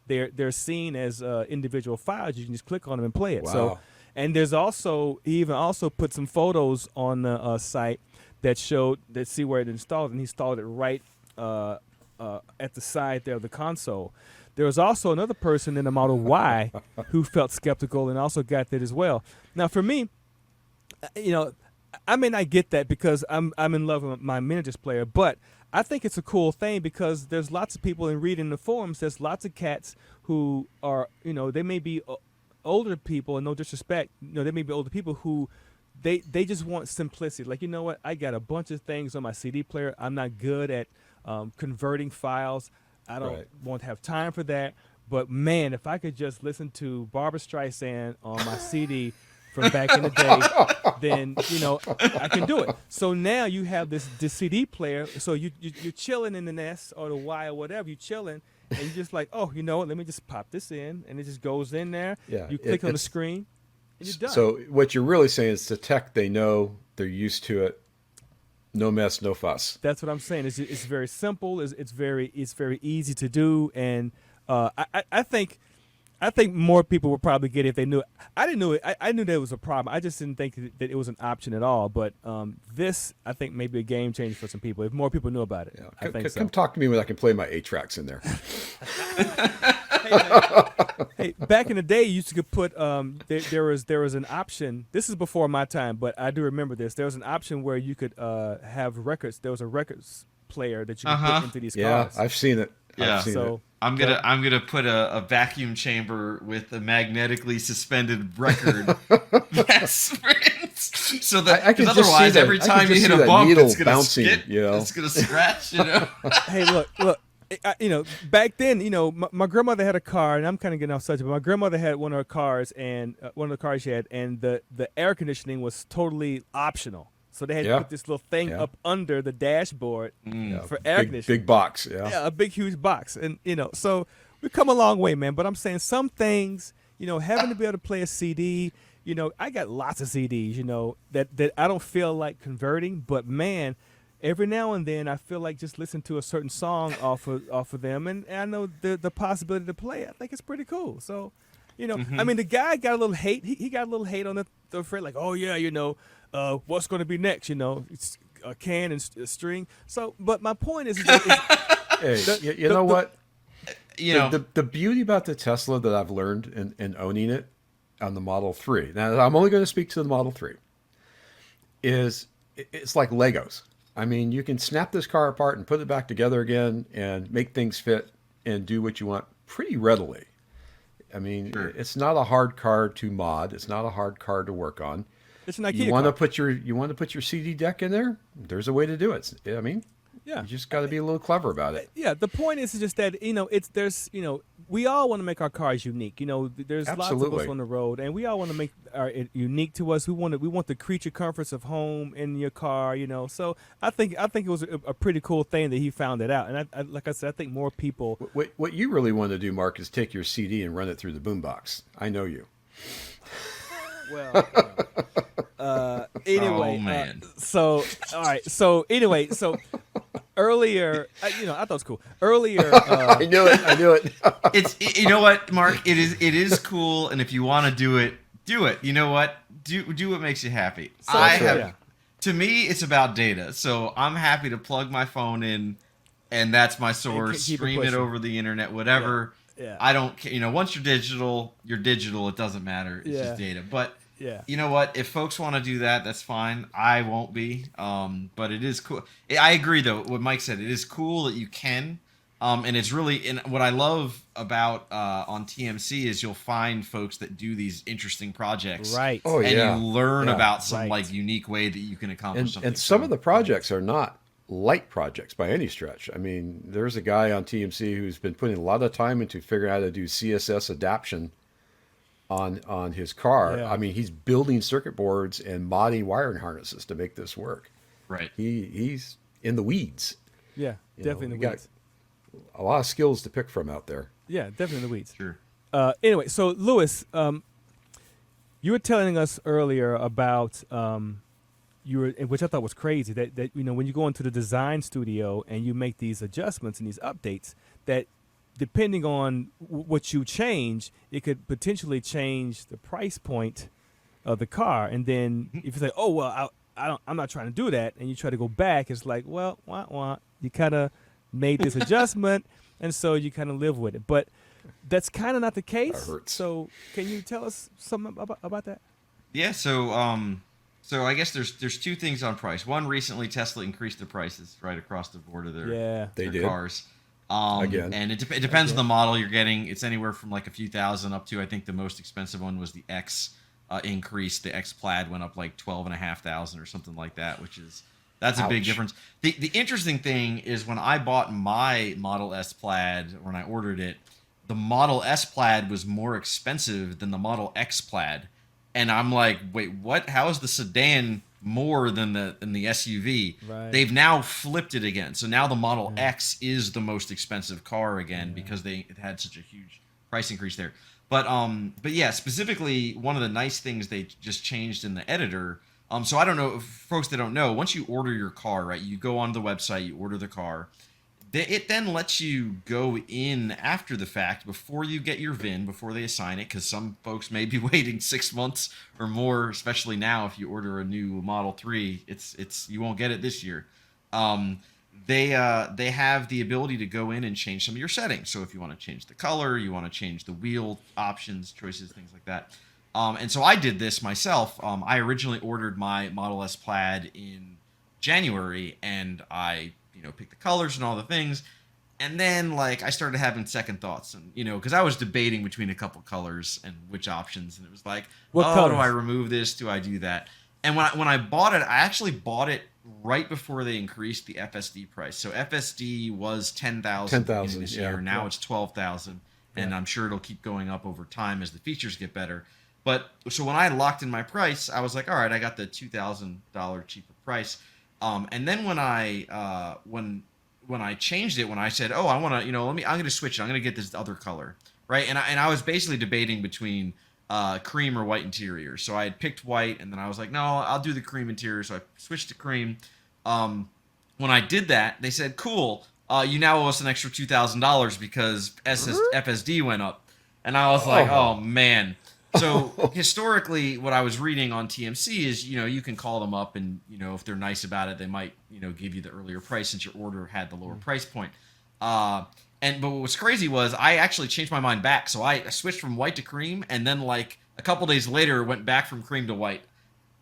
they're seen as individual files. You can just click on them and play it. Wow. So, and there's also, he even also put some photos on the site that see where it installed, and he installed it right at the side there of the console. There was also another person in the Model Y who felt skeptical and also got that as well. Now, for me, I may not get that because I'm in love with my mini disc player, but I think it's a cool thing because there's lots of people in reading the forums. There's lots of cats who are, they may be older people, and no disrespect, they may be older people who they just want simplicity. Like, you know what? I got a bunch of things on my CD player. I'm not good at converting files. I don't want to have time for that. But man, if I could just listen to Barbra Streisand on my CD from back in the day, then I can do it. So now you have this CD player. So you're chilling in the Nest or the Y or whatever. You're chilling, and you're just like, oh, you know what? Let me just pop this in, and it just goes in there. Yeah, you click on the screen, and you're done. So what you're really saying is the tech, they know, they're used to it. No mess, no fuss. That's what I'm saying. It's very simple. It's very easy to do, and I think more people would probably get it if they knew it. I didn't know it. I knew there was a problem. I just didn't think that it was an option at all. But this, I think, may be a game changer for some people if more people knew about it. Yeah. I think so. Come talk to me when I can play my 8 tracks in there. Hey, back in the day, you used to put there was an option. This is before my time, but I do remember this. There was an option where you could have records. There was a records player that you could put into these cars. Yeah, I've seen it. Yeah. I've seen it. I'm gonna put a vacuum chamber with a magnetically suspended record. Yes, so that I can because just see otherwise that- every I can time you just hit see a that bump, needle it's gonna bouncing, skid, you know? it's gonna scratch. Hey, look. Back then, my grandmother had a car, and I'm kind of getting off subject, but my grandmother had one of her cars, and one of the cars she had, and the air conditioning was totally optional. So they had to put this little thing up under the dashboard for air conditioning. Big box, yeah. Yeah, a big, huge box. And, so we've come a long way, man. But I'm saying some things, having to be able to play a CD, I got lots of CDs, that I don't feel like converting. But, man, every now and then I feel like just listen to a certain song off of them, and I know the possibility to play it. I think it's pretty cool. So, I mean, the guy got a little hate. He got a little hate on the friend, like, oh yeah, what's going to be next? It's a can and a string. So, but my point is Hey, you know what? You know, The beauty about the Tesla that I've learned in owning it on the Model 3, now I'm only going to speak to the Model 3, is it's like Legos. I mean, you can snap this car apart and put it back together again and make things fit and do what you want pretty readily. I mean, sure. it's not a hard car to mod. It's not a hard car to work on. it's an IKEA You want to car. put your CD deck in there? There's a way to do it. I mean, Yeah. you just got to be a little clever about it. Yeah, the point is just that we all want to make our cars unique. There's lots of Absolutely. us on the road, and we all want to make it unique to us. We want the creature comforts of home in your car. So I think it was a pretty cool thing that he found it out, and I like I said, I think more people. What you really want to do, Mark, is take your CD and run it through the boombox. I know you. Well, anyway, Oh, man. So all right, so anyway, so earlier, I thought it was cool. Earlier, I knew it. I knew it. you know what, Mark? It is cool, and if you want to do it, do it. You know what? Do what makes you happy. yeah. To me, it's about data. So I'm happy to plug my phone in, and that's my source. keep it Stream it pushing. over the internet, whatever. Yeah. I don't care. Once you're digital. It doesn't matter. It's Yeah. just data. But Yeah. you know what? If folks want to do that, that's fine. I won't be. But it is cool. I agree, though. What Mike said, it is cool that you can. And it's really, and what I love about on TMC is you'll find folks that do these interesting projects, Right. Oh, and yeah. you learn Yeah. about some Right. like unique way that you can accomplish something. And some So, of the projects are not light projects by any stretch. I mean, there's a guy on TMC who's been putting a lot of time into figuring out how to do CSS adaptation on his car. Yeah. I mean, he's building circuit boards and modding wiring harnesses to make this work. right. He's in the weeds. Yeah, You definitely know, in we the got weeds. a lot of skills to pick from out there. Yeah, definitely in the weeds. Sure. Anyway, so Lewis, you were telling us earlier about which I thought was crazy, that when you go into the design studio and you make these adjustments and these updates, that depending on what you change, it could potentially change the price point of the car. And then if you say, oh well, I'm not trying to do that, and you try to go back, it's like, well, you kind of made this adjustment, and so you kind of live with it. But that's kind of not the case. That hurts. So can you tell us something about that? Yeah. So I guess there's two things on price. One, recently Tesla increased their prices right across the board of their Yeah. They their did. cars. Again. And it depends on the model you're getting. It's anywhere from like a few thousand up to, I think the most expensive one was the X increase. The X Plaid went up like 12,500 or something like that, that's a big Ouch. difference. The interesting thing is when I bought my Model S Plaid, when I ordered it, the Model S Plaid was more expensive than the Model X Plaid. And I'm like, wait, what? How is the sedan more than the SUV? Right. They've now flipped it again. So now the Model X is the most expensive car again because it had such a huge price increase there. But yeah, specifically one of the nice things they just changed in the editor. So I don't know if folks that don't know, once you order your car, right, you go on the website, you order the car. It then lets you go in after the fact before you get your VIN, before they assign it, because some folks may be waiting 6 months or more, especially now if you order a new Model 3. It's you won't get it this year. They have the ability to go in and change some of your settings. So if you want to change the color, you want to change the wheel options, choices, things like that. And so I did this myself. I originally ordered my Model S Plaid in January, and I picked the colors and all the things. And then like I started having second thoughts, and because I was debating between a couple colors and which options, and it was like, What do colors? I remove this? Do I do that? And when I bought it, I actually bought it right before they increased the FSD price. So FSD was 10,000 $10,000, this yeah. year. Now it's 12,000, and I'm sure it'll keep going up over time as the features get better. But so when I locked in my price, I was like, all right, I got the $2,000 cheaper price. And then when I changed it, when I said, oh, I want to, I'm going to switch it. I'm going to get this other color, right? And I was basically debating between cream or white interior. So I had picked white, and then I was like, no, I'll do the cream interior. So I switched to cream. when I did that, they said, "Cool, you now owe us an extra $2,000 because FSD went up." And I was like, "Oh man." So historically, what I was reading on TMC is, you can call them up, and if they're nice about it, they might give you the earlier price since your order had the lower price point. But what was crazy was I actually changed my mind back, so I switched from white to cream, and then like a couple days later went back from cream to white.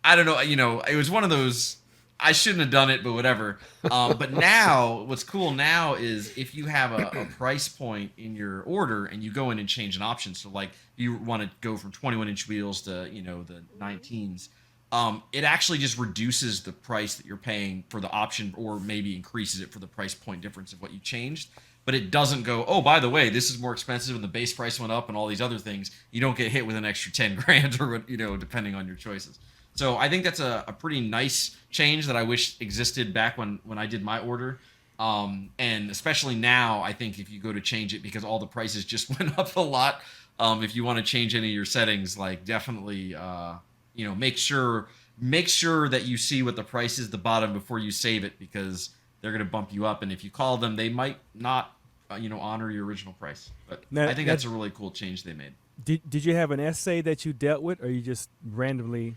I don't know, it was one of those. I shouldn't have done it, but whatever. But now, what's cool now is if you have a price point in your order and you go in and change an option. So, like, you want to go from 21-inch wheels to, the 19s. It actually just reduces the price that you're paying for the option, or maybe increases it for the price point difference of what you changed. But it doesn't go, oh, by the way, this is more expensive and the base price went up and all these other things. You don't get hit with an extra 10 grand or, depending on your choices. So I think that's a pretty nice change that I wish existed back when I did my order. And especially now, I think if you go to change it, because all the prices just went up a lot, if you want to change any of your settings, like definitely, make sure that you see what the price is at the bottom before you save it, because they're going to bump you up. And if you call them, they might not, honor your original price. But I think that's a really cool change they made. Did you have an essay that you dealt with, or you just randomly?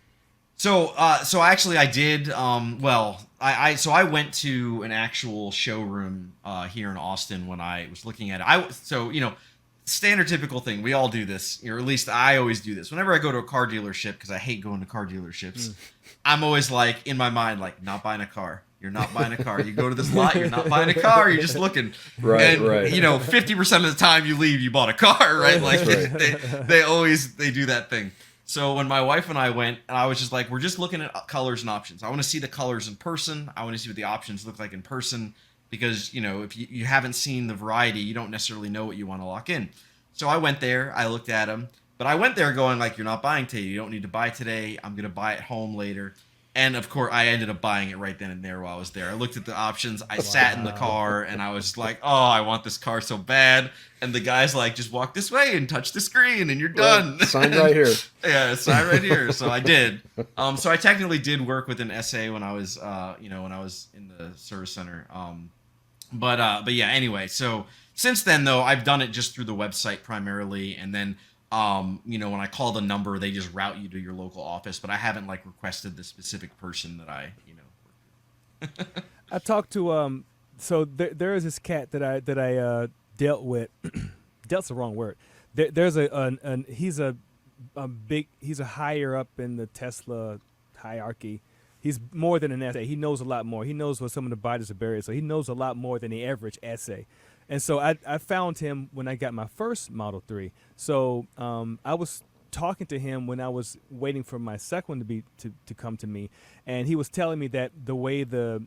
So actually I did. I went to an actual showroom here in Austin when I was looking at it. Standard typical thing. We all do this, or at least I always do this. Whenever I go to a car dealership, because I hate going to car dealerships, I'm always like, in my mind, like, not buying a car. You're not buying a car. You go to this lot, you're not buying a car. You're just looking. Right. 50% of the time you leave, you bought a car, right? Like they do that thing. So when my wife and I went, and I was just like, we're just looking at colors and options. I want to see the colors in person. I want to see what the options look like in person, because, if you haven't seen the variety, you don't necessarily know what you want to lock in. So I went there, I looked at them, but I went there going like, you're not buying today. You don't need to buy today. I'm going to buy it home later. And of course, I ended up buying it right then and there while I was there. I looked at the options. I sat in the car, and I was like, "Oh, I want this car so bad." And the guy's like, "Just walk this way and touch the screen, and you're done." Sign right here. Yeah, sign right here. So I did. So I technically did work with an SA when I was, when I was in the service center. But yeah. Anyway, so since then though, I've done it just through the website primarily, and then. When I call the number, they just route you to your local office, but I haven't like requested the specific person that I, I talked to so there is this cat that I dealt with. Dealt's the wrong word. There's he's a higher up in the Tesla hierarchy. He's more than an essay. He knows a lot more. He knows what some of the bodies are buried, so he knows a lot more than the average essay. And so I found him when I got my first Model 3. So I was talking to him when I was waiting for my second one to come to me, and he was telling me that the way the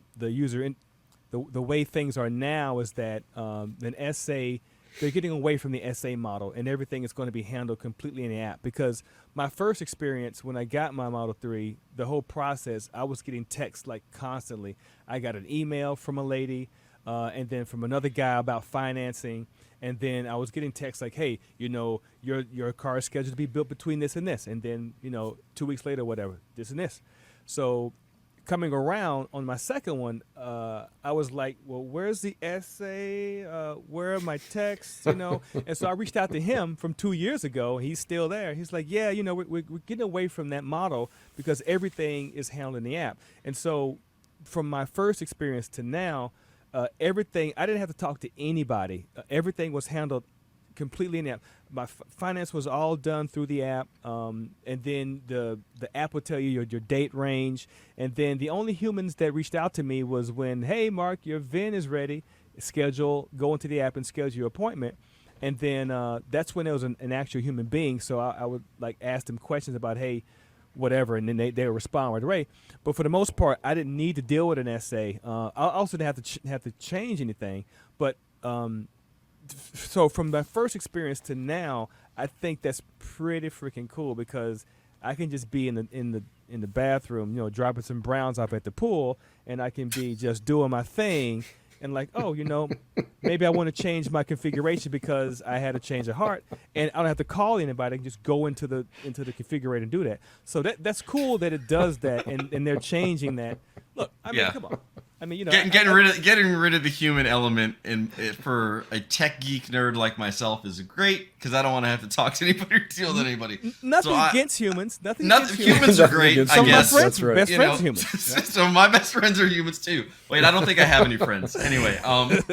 way things are now is that an SA, they're getting away from the SA model, and everything is going to be handled completely in the app. Because my first experience when I got my Model 3, the whole process, I was getting texts like constantly. I got an email from a lady. And then from another guy about financing, and then I was getting texts like, "Hey, your car is scheduled to be built between this and this," and then 2 weeks later, whatever, this and this. So coming around on my second one, I was like, "Well, where's the essay? Where are my texts?" And so I reached out to him from 2 years ago. He's still there. He's like, "Yeah, we're getting away from that model because everything is handled in the app." And so from my first experience to now. Everything, I didn't have to talk to anybody. Everything was handled completely in the app. My finance was all done through the app, and then the app would tell you your date range. And then the only humans that reached out to me was when, "Hey, Mark, your VIN is ready. Go into the app and schedule your appointment." And then that's when there was an actual human being. So I would like ask them questions about, "Hey, whatever," and then they would respond right away. But for the most part, I didn't need to deal with an essay. I also didn't have to change anything. But so from my first experience to now, I think that's pretty freaking cool, because I can just be in the bathroom, dropping some browns off at the pool, and I can be just doing my thing. And like, oh, maybe I want to change my configuration because I had a change of heart, and I don't have to call anybody. I can just go into the configurator and do that. So that's cool that it does that, and they're changing that. Look, I mean, come on. I mean, you know, getting rid of the human element for a tech geek nerd like myself is great because I don't want to have to talk to anybody or deal with anybody. Nothing against humans. Nothing against humans. Humans are great. I Some of my guess. friends, That's right. best friends, are humans. So my best friends are humans too. Wait, I don't think I have any friends. Anyway, but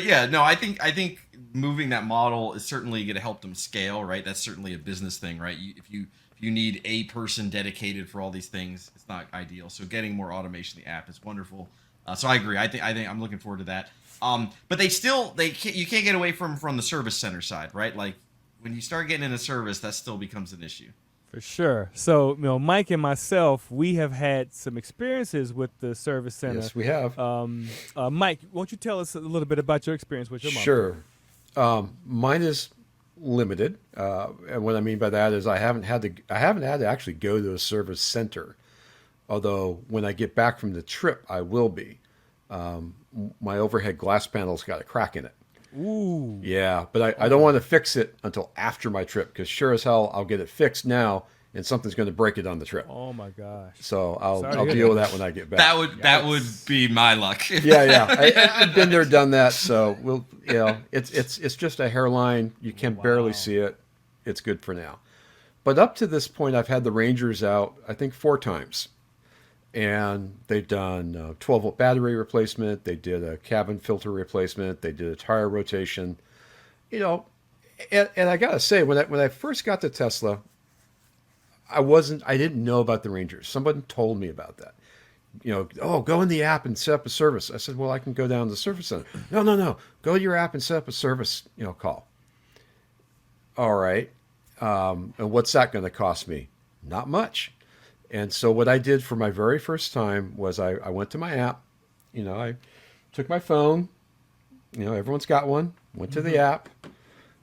yeah, no, I think moving that model is certainly going to help them scale, right? That's certainly a business thing, right? If you need a person dedicated for all these things, it's not ideal. So getting more automation in the app is wonderful. So I agree. I think I'm looking forward to that. But you can't get away from the service center side, right? Like when you start getting into service, that still becomes an issue. For sure. So, you know, Mike and myself, we have had some experiences with the service center. Yes, we have. Mike, won't you tell us a little bit about your experience with your mom? Sure. Mine is limited, and what I mean by that is I haven't had to actually go to a service center. Although when I get back from the trip, I will be. My overhead glass panel's got a crack in it. Ooh. Yeah, but I don't want to fix it until after my trip because sure as hell I'll get it fixed now, and something's going to break it on the trip. Oh my gosh. So I'll Sorry to deal hear with that when I get back. That would be my luck. Yeah. I've been there, done that. So it's just a hairline. You can barely see it. It's good for now. But up to this point, I've had the Rangers out, I think 4 times. And they've done 12-volt battery replacement. They did a cabin filter replacement. They did a tire rotation. You know, and I got to say, when I first got to Tesla, I didn't know about the Rangers. Somebody told me about that. You know, oh, go in the app and set up a service. I said, well, I can go down to the service center. No. Go to your app and set up a service, call. All right. And what's that going to cost me? Not much. And so what I did for my very first time was I went to my app. I took my phone. Everyone's got one. Went to the app.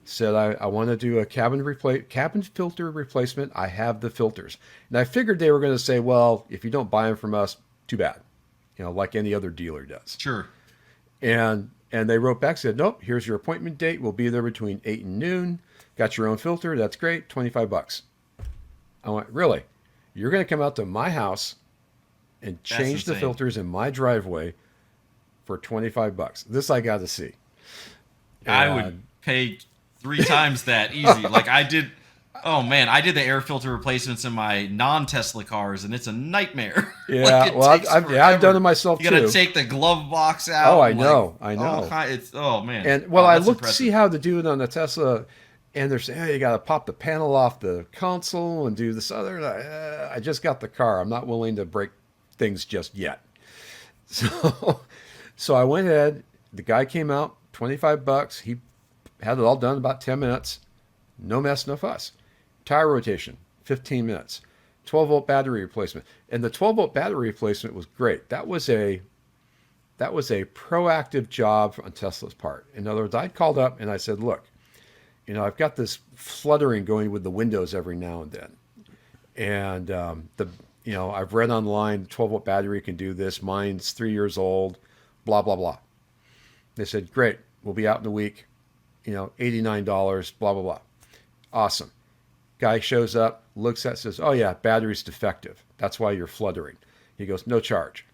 Said I want to do a cabin filter replacement. I have the filters. And I figured they were going to say, well, if you don't buy them from us, too bad. Like any other dealer does. Sure. And they wrote back, said, nope, here's your appointment date. We'll be there between 8 and noon. Got your own filter. That's great. $25. I went, really? You're going to come out to my house and change the filters in my driveway for $25? This I got to see. I would pay 3 times that easy. Like I did. Oh man, I did the air filter replacements in my non-Tesla cars, and it's a nightmare. Yeah, I've done it myself too. You got to take the glove box out. Oh, I know. Oh man. And I looked to see how to do it on the Tesla, and they're saying, hey, you got to pop the panel off the console and do this other. I just got the car. I'm not willing to break things just yet. So I went ahead. The guy came out, $25. He had it all done in about 10 minutes. No mess, no fuss. Tire rotation, 15 minutes. 12-volt battery replacement. And the 12-volt battery replacement was great. That was a proactive job on Tesla's part. In other words, I called up and I said, look, I've got this fluttering going with the windows every now and then. And I've read online, 12-volt battery can do this. Mine's 3 years old, blah, blah, blah. They said, great, we'll be out in a week. $89, blah, blah, blah. Awesome. Guy shows up, looks at it, says, oh yeah, battery's defective. That's why you're fluttering. He goes, no charge.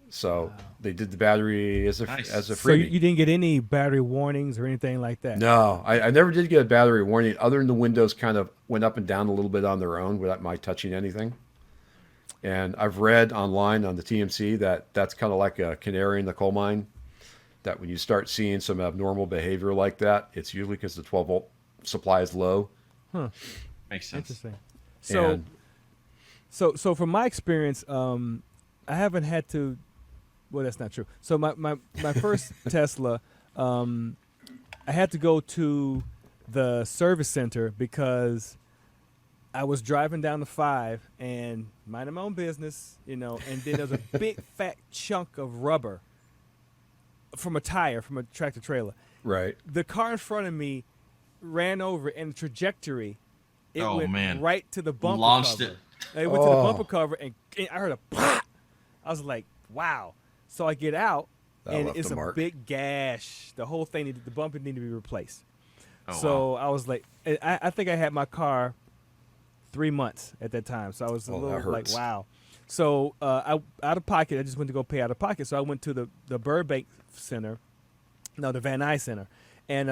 So they did the battery as a freebie. So you didn't get any battery warnings or anything like that? No, I never did get a battery warning other than the windows kind of went up and down a little bit on their own without my touching anything. And I've read online on the TMC that that's kind of like a canary in the coal mine, that when you start seeing some abnormal behavior like that, it's usually because the 12-volt supply is low. Huh. Makes sense. Interesting. So from my experience, I haven't had to. Well, that's not true. So my first Tesla, I had to go to the service center because I was driving down the 5 and minding my own business, and then there's a big fat chunk of rubber from a tire from a tractor trailer. Right. The car in front of me ran over, and the trajectory, it went right to the bumper Launched cover. it. It went to the bumper cover, and I heard a pop. I was like, wow. So I get out, and it's a big gash. The whole thing, the bumper needed to be replaced. So I was like, I think I had my car 3 months at that time. So I was a little like, wow. So I out of pocket. I just went to go pay out of pocket. So I went to the Burbank Center, no, the Van Nuys Center, and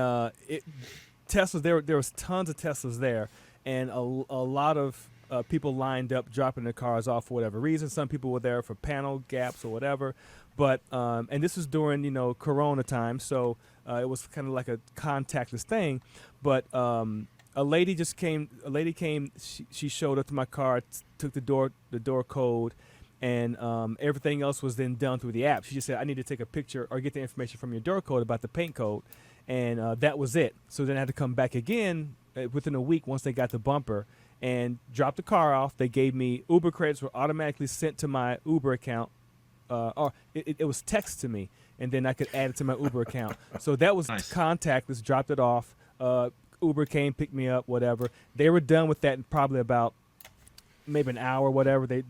Teslas. There was tons of Teslas there, and a lot of people lined up dropping their cars off for whatever reason. Some people were there for panel gaps or whatever. But and this was during Corona time, so it was kind of like a contactless thing. But a lady came. She showed up to my car, took the door code, and everything else was then done through the app. She just said, "I need to take a picture or get the information from your door code about the paint code," and that was it. So then I had to come back again within a week once they got the bumper and dropped the car off. They gave me Uber credits were automatically sent to my Uber account. Or it was text to me, and then I could add it to my Uber account. So that was Nice. contactless. Dropped it off. Uber came, picked me up, whatever. They were done with that in probably about maybe an hour, whatever. They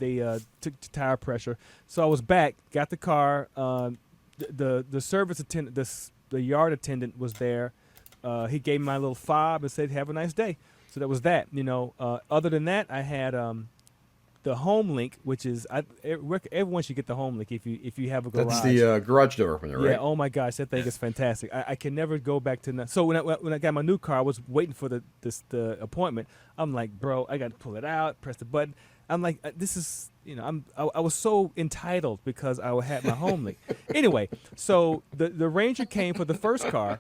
took the tire pressure. So I was back, got the car. The service attendant, the yard attendant was there. He gave me my little fob and said, "Have a nice day." So that was that. Other than that, I had the home link, which is everyone should get the home link if you have a garage. That's the garage door opener, right? Yeah. Oh my gosh, that thing is fantastic. I can never go back to. So when I got my new car, I was waiting for the appointment. I'm like, bro, I got to pull it out, press the button. I'm like, this is I was so entitled because I had my home link. Anyway, so the Ranger came for the first car,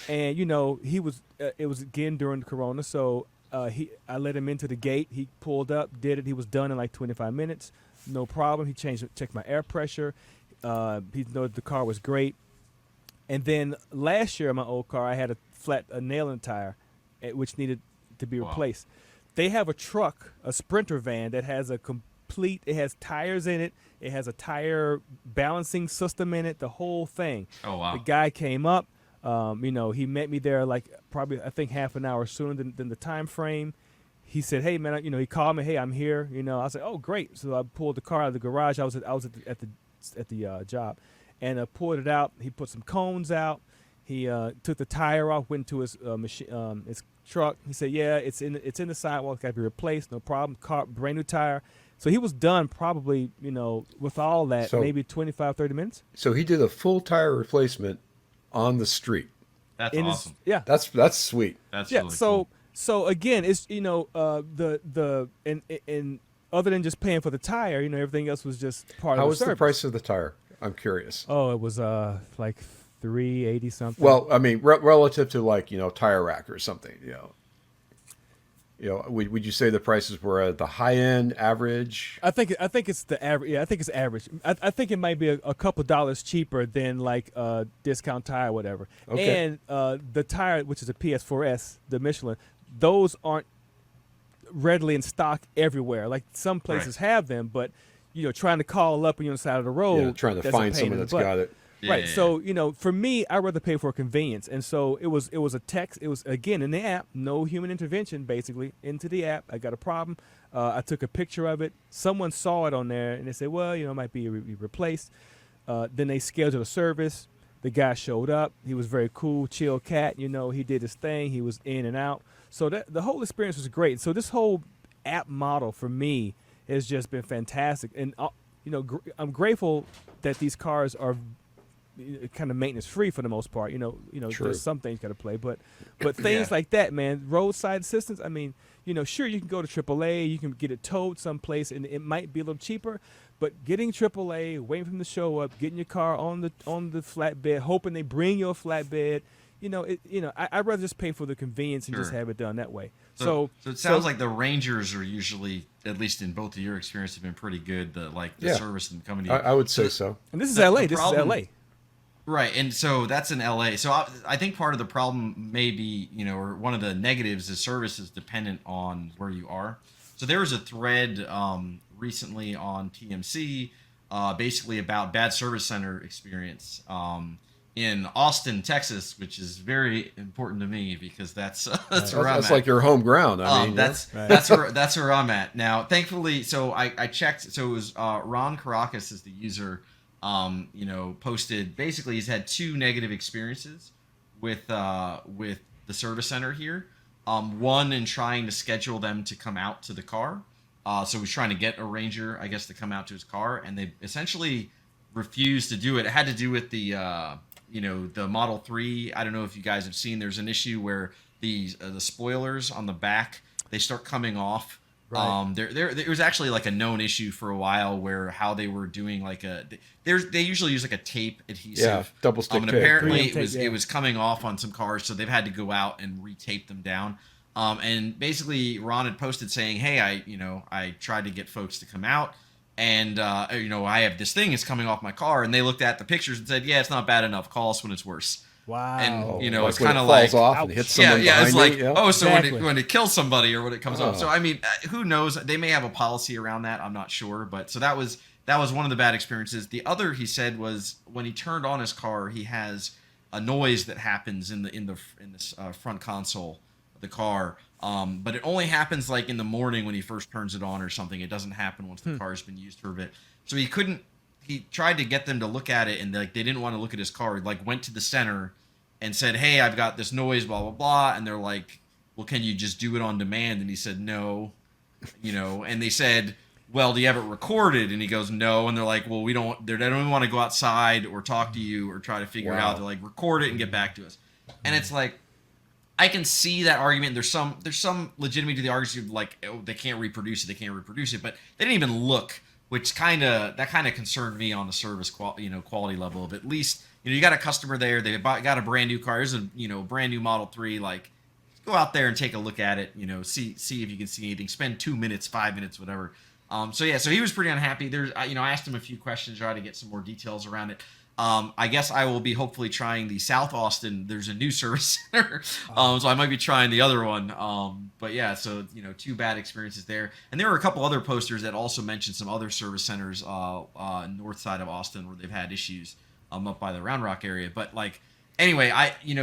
and he was it was again during the Corona, so. I let him into the gate. He pulled up, did it. He was done in like 25 minutes, no problem. He checked my air pressure. He noted the car was great. And then last year, my old car, I had a nail in the tire, which needed to be replaced. They have a truck, a Sprinter van that has it has tires in it. It has a tire balancing system in it, the whole thing. Oh, wow. The guy came up. He met me there like probably I think half an hour sooner than the time frame. He said, "Hey man," he called me. "Hey, I'm here." I said, "Oh, great." So I pulled the car out of the garage. I was at the job, and I pulled it out. He put some cones out. He took the tire off, went to his his truck. He said, "Yeah, it's in the sidewalk. Got to be replaced. No problem. Car, brand new tire." So he was done probably with all that maybe 25, 30 minutes. So he did a full tire replacement on the street. That's awesome. Yeah. That's sweet. That's Yeah. really So cool. so again, it's and other than just paying for the tire, everything else was just part How of the was service. the price of the tire? I'm curious. Oh, it was like $380 something. Well, I mean, relative to like Tire Rack or something. Would you say the prices were at the high end, average? I think it's the average. Yeah, I think it's average. I think it might be a couple dollars cheaper than like discount tire, or whatever. Okay. And the tire, which is a PS4S, the Michelin, those aren't readily in stock everywhere. Like some places have them, but trying to call up when you're on the side of the road, Yeah, trying to that's a find pain someone in the that's butt. got it. Right. Yeah. So, for me, I'd rather pay for convenience. And so it was a text. It was, again, in the app, no human intervention, basically, into the app. I got a problem. I took a picture of it. Someone saw it on there, and they said, well, it might be replaced. Then they scheduled a service. The guy showed up. He was very cool, chill cat. He did his thing. He was in and out. So the whole experience was great. So this whole app model for me has just been fantastic. And, I'm grateful that these cars are kind of maintenance free for the most part. True. There's some things got to play, but things like that, man, roadside assistance. I mean, sure, you can go to AAA, you can get it towed someplace, and it might be a little cheaper. But getting AAA, waiting for them to show up, getting your car on the flatbed, hoping they bring you a flatbed. I'd rather just pay for the convenience and just Sure. have it done that way. So it sounds like the Rangers are usually, at least in both of your experience, have been pretty good. The Yeah. service and coming to you. I would say so. And this is The- LA. the This problem- is LA. Right, and so that's in LA. So I think part of the problem may be, or one of the negatives is service is dependent on where you are. So there was a thread recently on TMC, basically about bad service center experience in Austin, Texas, which is very important to me because that's where I'm That's at. like your home ground. I mean, That's Right. that's where I'm at now. Thankfully, so I checked. So it was Ron Caracas is the user. Posted basically he's had 2 negative experiences with the service center here. One in trying to schedule them to come out to the car, So he was trying to get a Ranger, I guess, to come out to his car, and they essentially refused to do it. It had to do with the Model 3. I don't know if you guys have seen. There's an issue where the spoilers on the back, they start coming off. Right. It was actually like a known issue for a while, where how they were doing like they usually use like a tape adhesive. Yeah, double stick And tape. apparently Tape, yeah. it was coming off on some cars, so they've had to go out and retape them down. And basically Ron had posted saying, "Hey, I tried to get folks to come out, and I have this thing is coming off my car," and they looked at the pictures and said, "Yeah, it's not bad enough. Call us when it's worse." Wow. And Like it's when kind it of falls like, off and hits someone yeah, it's behind like, you, yeah. oh, so Exactly. when it kills somebody or when it comes off. Oh. So I mean, who knows? They may have a policy around that. I'm not sure, but so that was one of the bad experiences. The other, he said, was when he turned on his car, he has a noise that happens in this front console of the car. But it only happens like in the morning when he first turns it on or something. It doesn't happen once the car's been used for a bit. So he tried to get them to look at it, and they didn't want to look at his car. He went to the center and said, "Hey, I've got this noise, blah, blah, blah." And they're like, "Well, can you just do it on demand?" And he said, "No." And they said, "Well, do you have it recorded?" And he goes, "No." And they're like, "Well, they don't even want to go outside or talk to you or try to figure it Wow. out." They're like, "Record it and get back to us." And it's like, I can see that argument. There's some legitimacy to the argument of like, oh, they can't reproduce it, but they didn't even look, which kind of concerned me on the service quality level of at least, you got a customer there, they got a brand new car, there's a brand new Model 3, like, go out there and take a look at it, see if you can see anything, spend 2 minutes, 5 minutes, whatever. So he was pretty unhappy. I asked him a few questions, try to get some more details around it. I guess I will be hopefully trying the South Austin. There's a new service center, so I might be trying the other one. But yeah, so 2 bad experiences there, and there were a couple other posters that also mentioned some other service centers north side of Austin where they've had issues up by the Round Rock area. But anyway,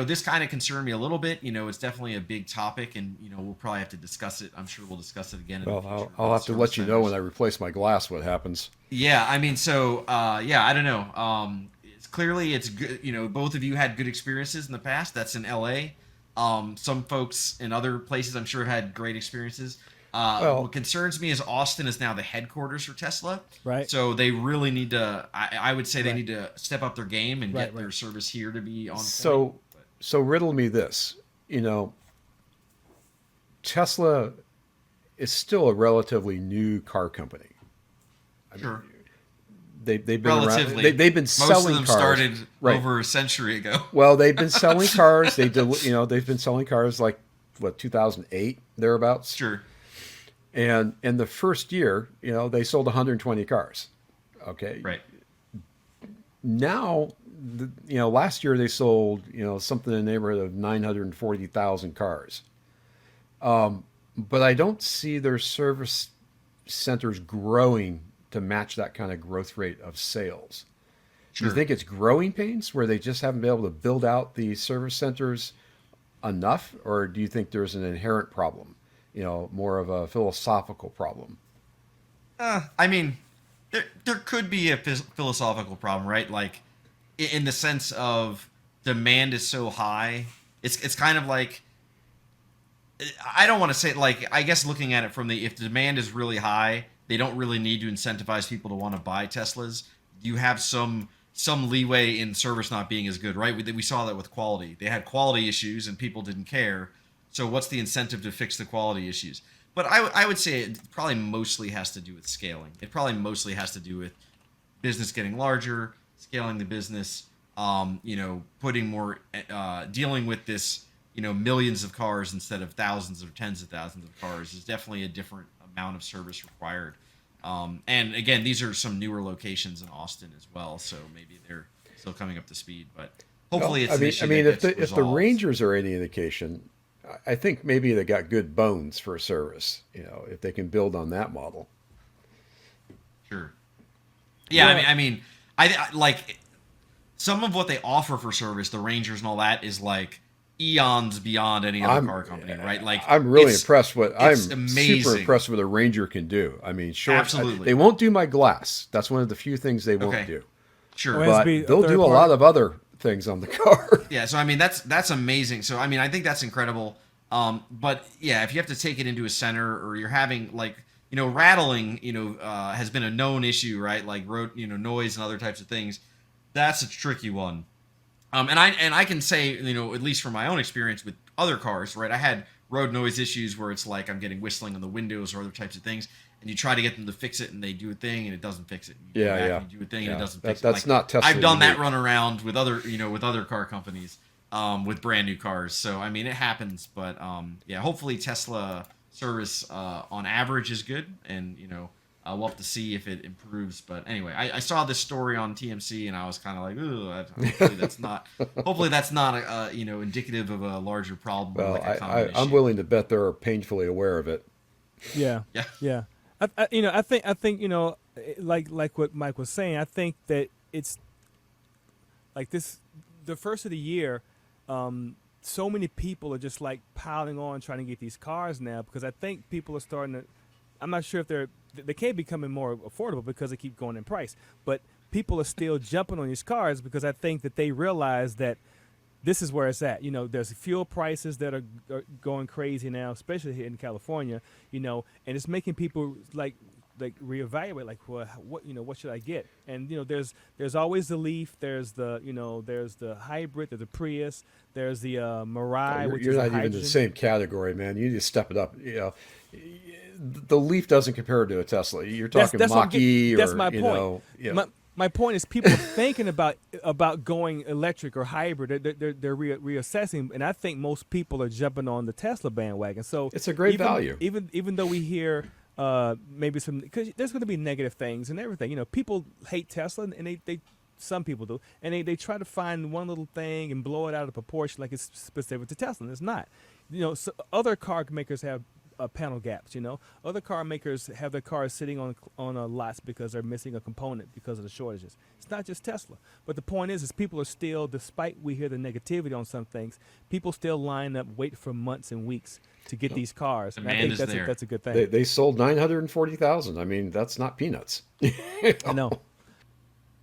this kind of concerned me a little bit. It's definitely a big topic, and we'll probably have to discuss it. I'm sure we'll discuss it again. Well, I'll have to let you know when I replace my glass what happens. Yeah, I mean, so I don't know. It's good. Both of you had good experiences in the past. That's in LA. Some folks in other places, I'm sure, have had great experiences. What concerns me is Austin is now the headquarters for Tesla. Right. So they really need to. I would say they need to step up their game and get Right. their service here to be on. So riddle me this. Tesla is still a relatively new car company. Sure. They've been Relatively. around. They've been selling Most of them cars. started Right. over a century ago. Well, they've been selling cars. They've been selling cars like 2008 thereabouts. Sure. And in the first year, they sold 120 cars. Okay. Right. Now, last year they sold, something in the neighborhood of 940,000 cars. But I don't see their service centers growing to match that kind of growth rate of sales. Do you Sure. think it's growing pains where they just haven't been able to build out the service centers enough? Or do you think there's an inherent problem, more of a philosophical problem? I mean, there could be a philosophical problem, right? Like, in the sense of demand is so high. It's kind of like, I don't want to say, like, I guess looking at it from if the demand is really high, they don't really need to incentivize people to want to buy Teslas. You have some leeway in service not being as good, right? We saw that with quality. They had quality issues and people didn't care. So what's the incentive to fix the quality issues? But I would say it probably mostly has to do with scaling. It probably mostly has to do with business getting larger, scaling the business, putting more, dealing with this, millions of cars instead of thousands or tens of thousands of cars is definitely a different amount of service required. And again, these are some newer locations in Austin as well, so maybe they're still coming up to speed. But hopefully, it's an issue that gets if the resolved. Rangers are any indication, I think maybe they got good bones for service. If they can build on that model. Sure. Yeah, Yeah. I mean, I like some of what they offer for service, the Rangers and all that, is like eons beyond any other car company, right? Like, I'm really it's- impressed I'm it's amazing. super impressed with what a Ranger can do. I mean, sure, Absolutely. they won't do my glass. That's one of the few things they won't Okay. do. Sure. Well, it has to But be a they'll third do a party. lot of other things on the car. Yeah, so I mean that's amazing. So I mean I think that's incredible. But yeah, if you have to take it into a center or you're having like rattling, has been a known issue, right? Like road, noise and other types of things. That's a tricky one. And I can say, at least from my own experience with other cars, right? I had road noise issues where it's like I'm getting whistling on the windows or other types of things, and you try to get them to fix it, and they do a thing, and it doesn't fix it. You go back and you do a thing, and it doesn't fix it. That's not Tesla. I've done that run around with other car companies, with brand new cars. So I mean, it happens, but yeah, hopefully Tesla service on average is good, and we'll have to see if it improves. But anyway, I saw this story on TMC, and I was kind of like, ooh, hopefully that's not indicative of a larger problem. Well, like a common I'm issue. willing to bet they're painfully aware of it. Yeah. Yeah. Yeah. I think like what Mike was saying, I think that it's like the first of the year, so many people are just like piling on trying to get these cars now, because I think people are starting to, I'm not sure if they can't be becoming more affordable because they keep going in price, but people are still jumping on these cars because I think that they realize that this is where it's at. There's fuel prices that are going crazy now, especially here in California, and it's making people like reevaluate, like, well, what should I get? And there's always the Leaf, there's the hybrid, there's the Prius, there's the Mirai, which You're is not a even in the hydrogen. same category, man. You need to step it up. The Leaf doesn't compare to a Tesla. You're talking That's what I'm Mach-E, that's or my point. My point is people are thinking about going electric or hybrid. They're reassessing, and I think most people are jumping on the Tesla bandwagon. So It's a great value. Even though we hear maybe some, because there's going to be negative things and everything. People hate Tesla, and they some people do, and they try to find one little thing and blow it out of proportion like it's specific to Tesla, and it's not. So other car makers have panel gaps. Other car makers have their cars sitting on lots because they're missing a component because of the shortages. It's not just Tesla. But the point is people are still, despite we hear the negativity on some things, people still line up, wait for months and weeks to get these cars. And I Demand think is there. that's a good thing. They sold 940,000. I mean, that's not peanuts. I know.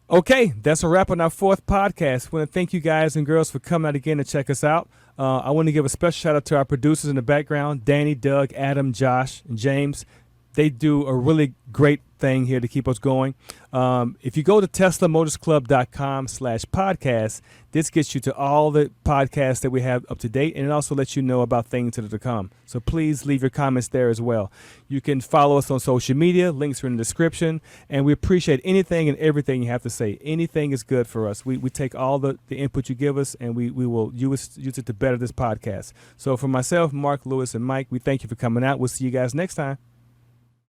Okay, that's a wrap on our fourth podcast. I want to thank you guys and girls for coming out again to check us out. I want to give a special shout out to our producers in the background, Danny, Doug, Adam, Josh, and James. They do a really great thing here to keep us going. If you go to teslamotorsclub.com/podcast, this gets you to all the podcasts that we have up to date, and it also lets you know about things that are to come. So please leave your comments there as well. You can follow us on social media. Links are in the description, and we appreciate anything and everything you have to say. Anything is good for us. We take all the input you give us, and we will use it to better this podcast. So for myself, Mark, Lewis, and Mike, we thank you for coming out. We'll see you guys next time.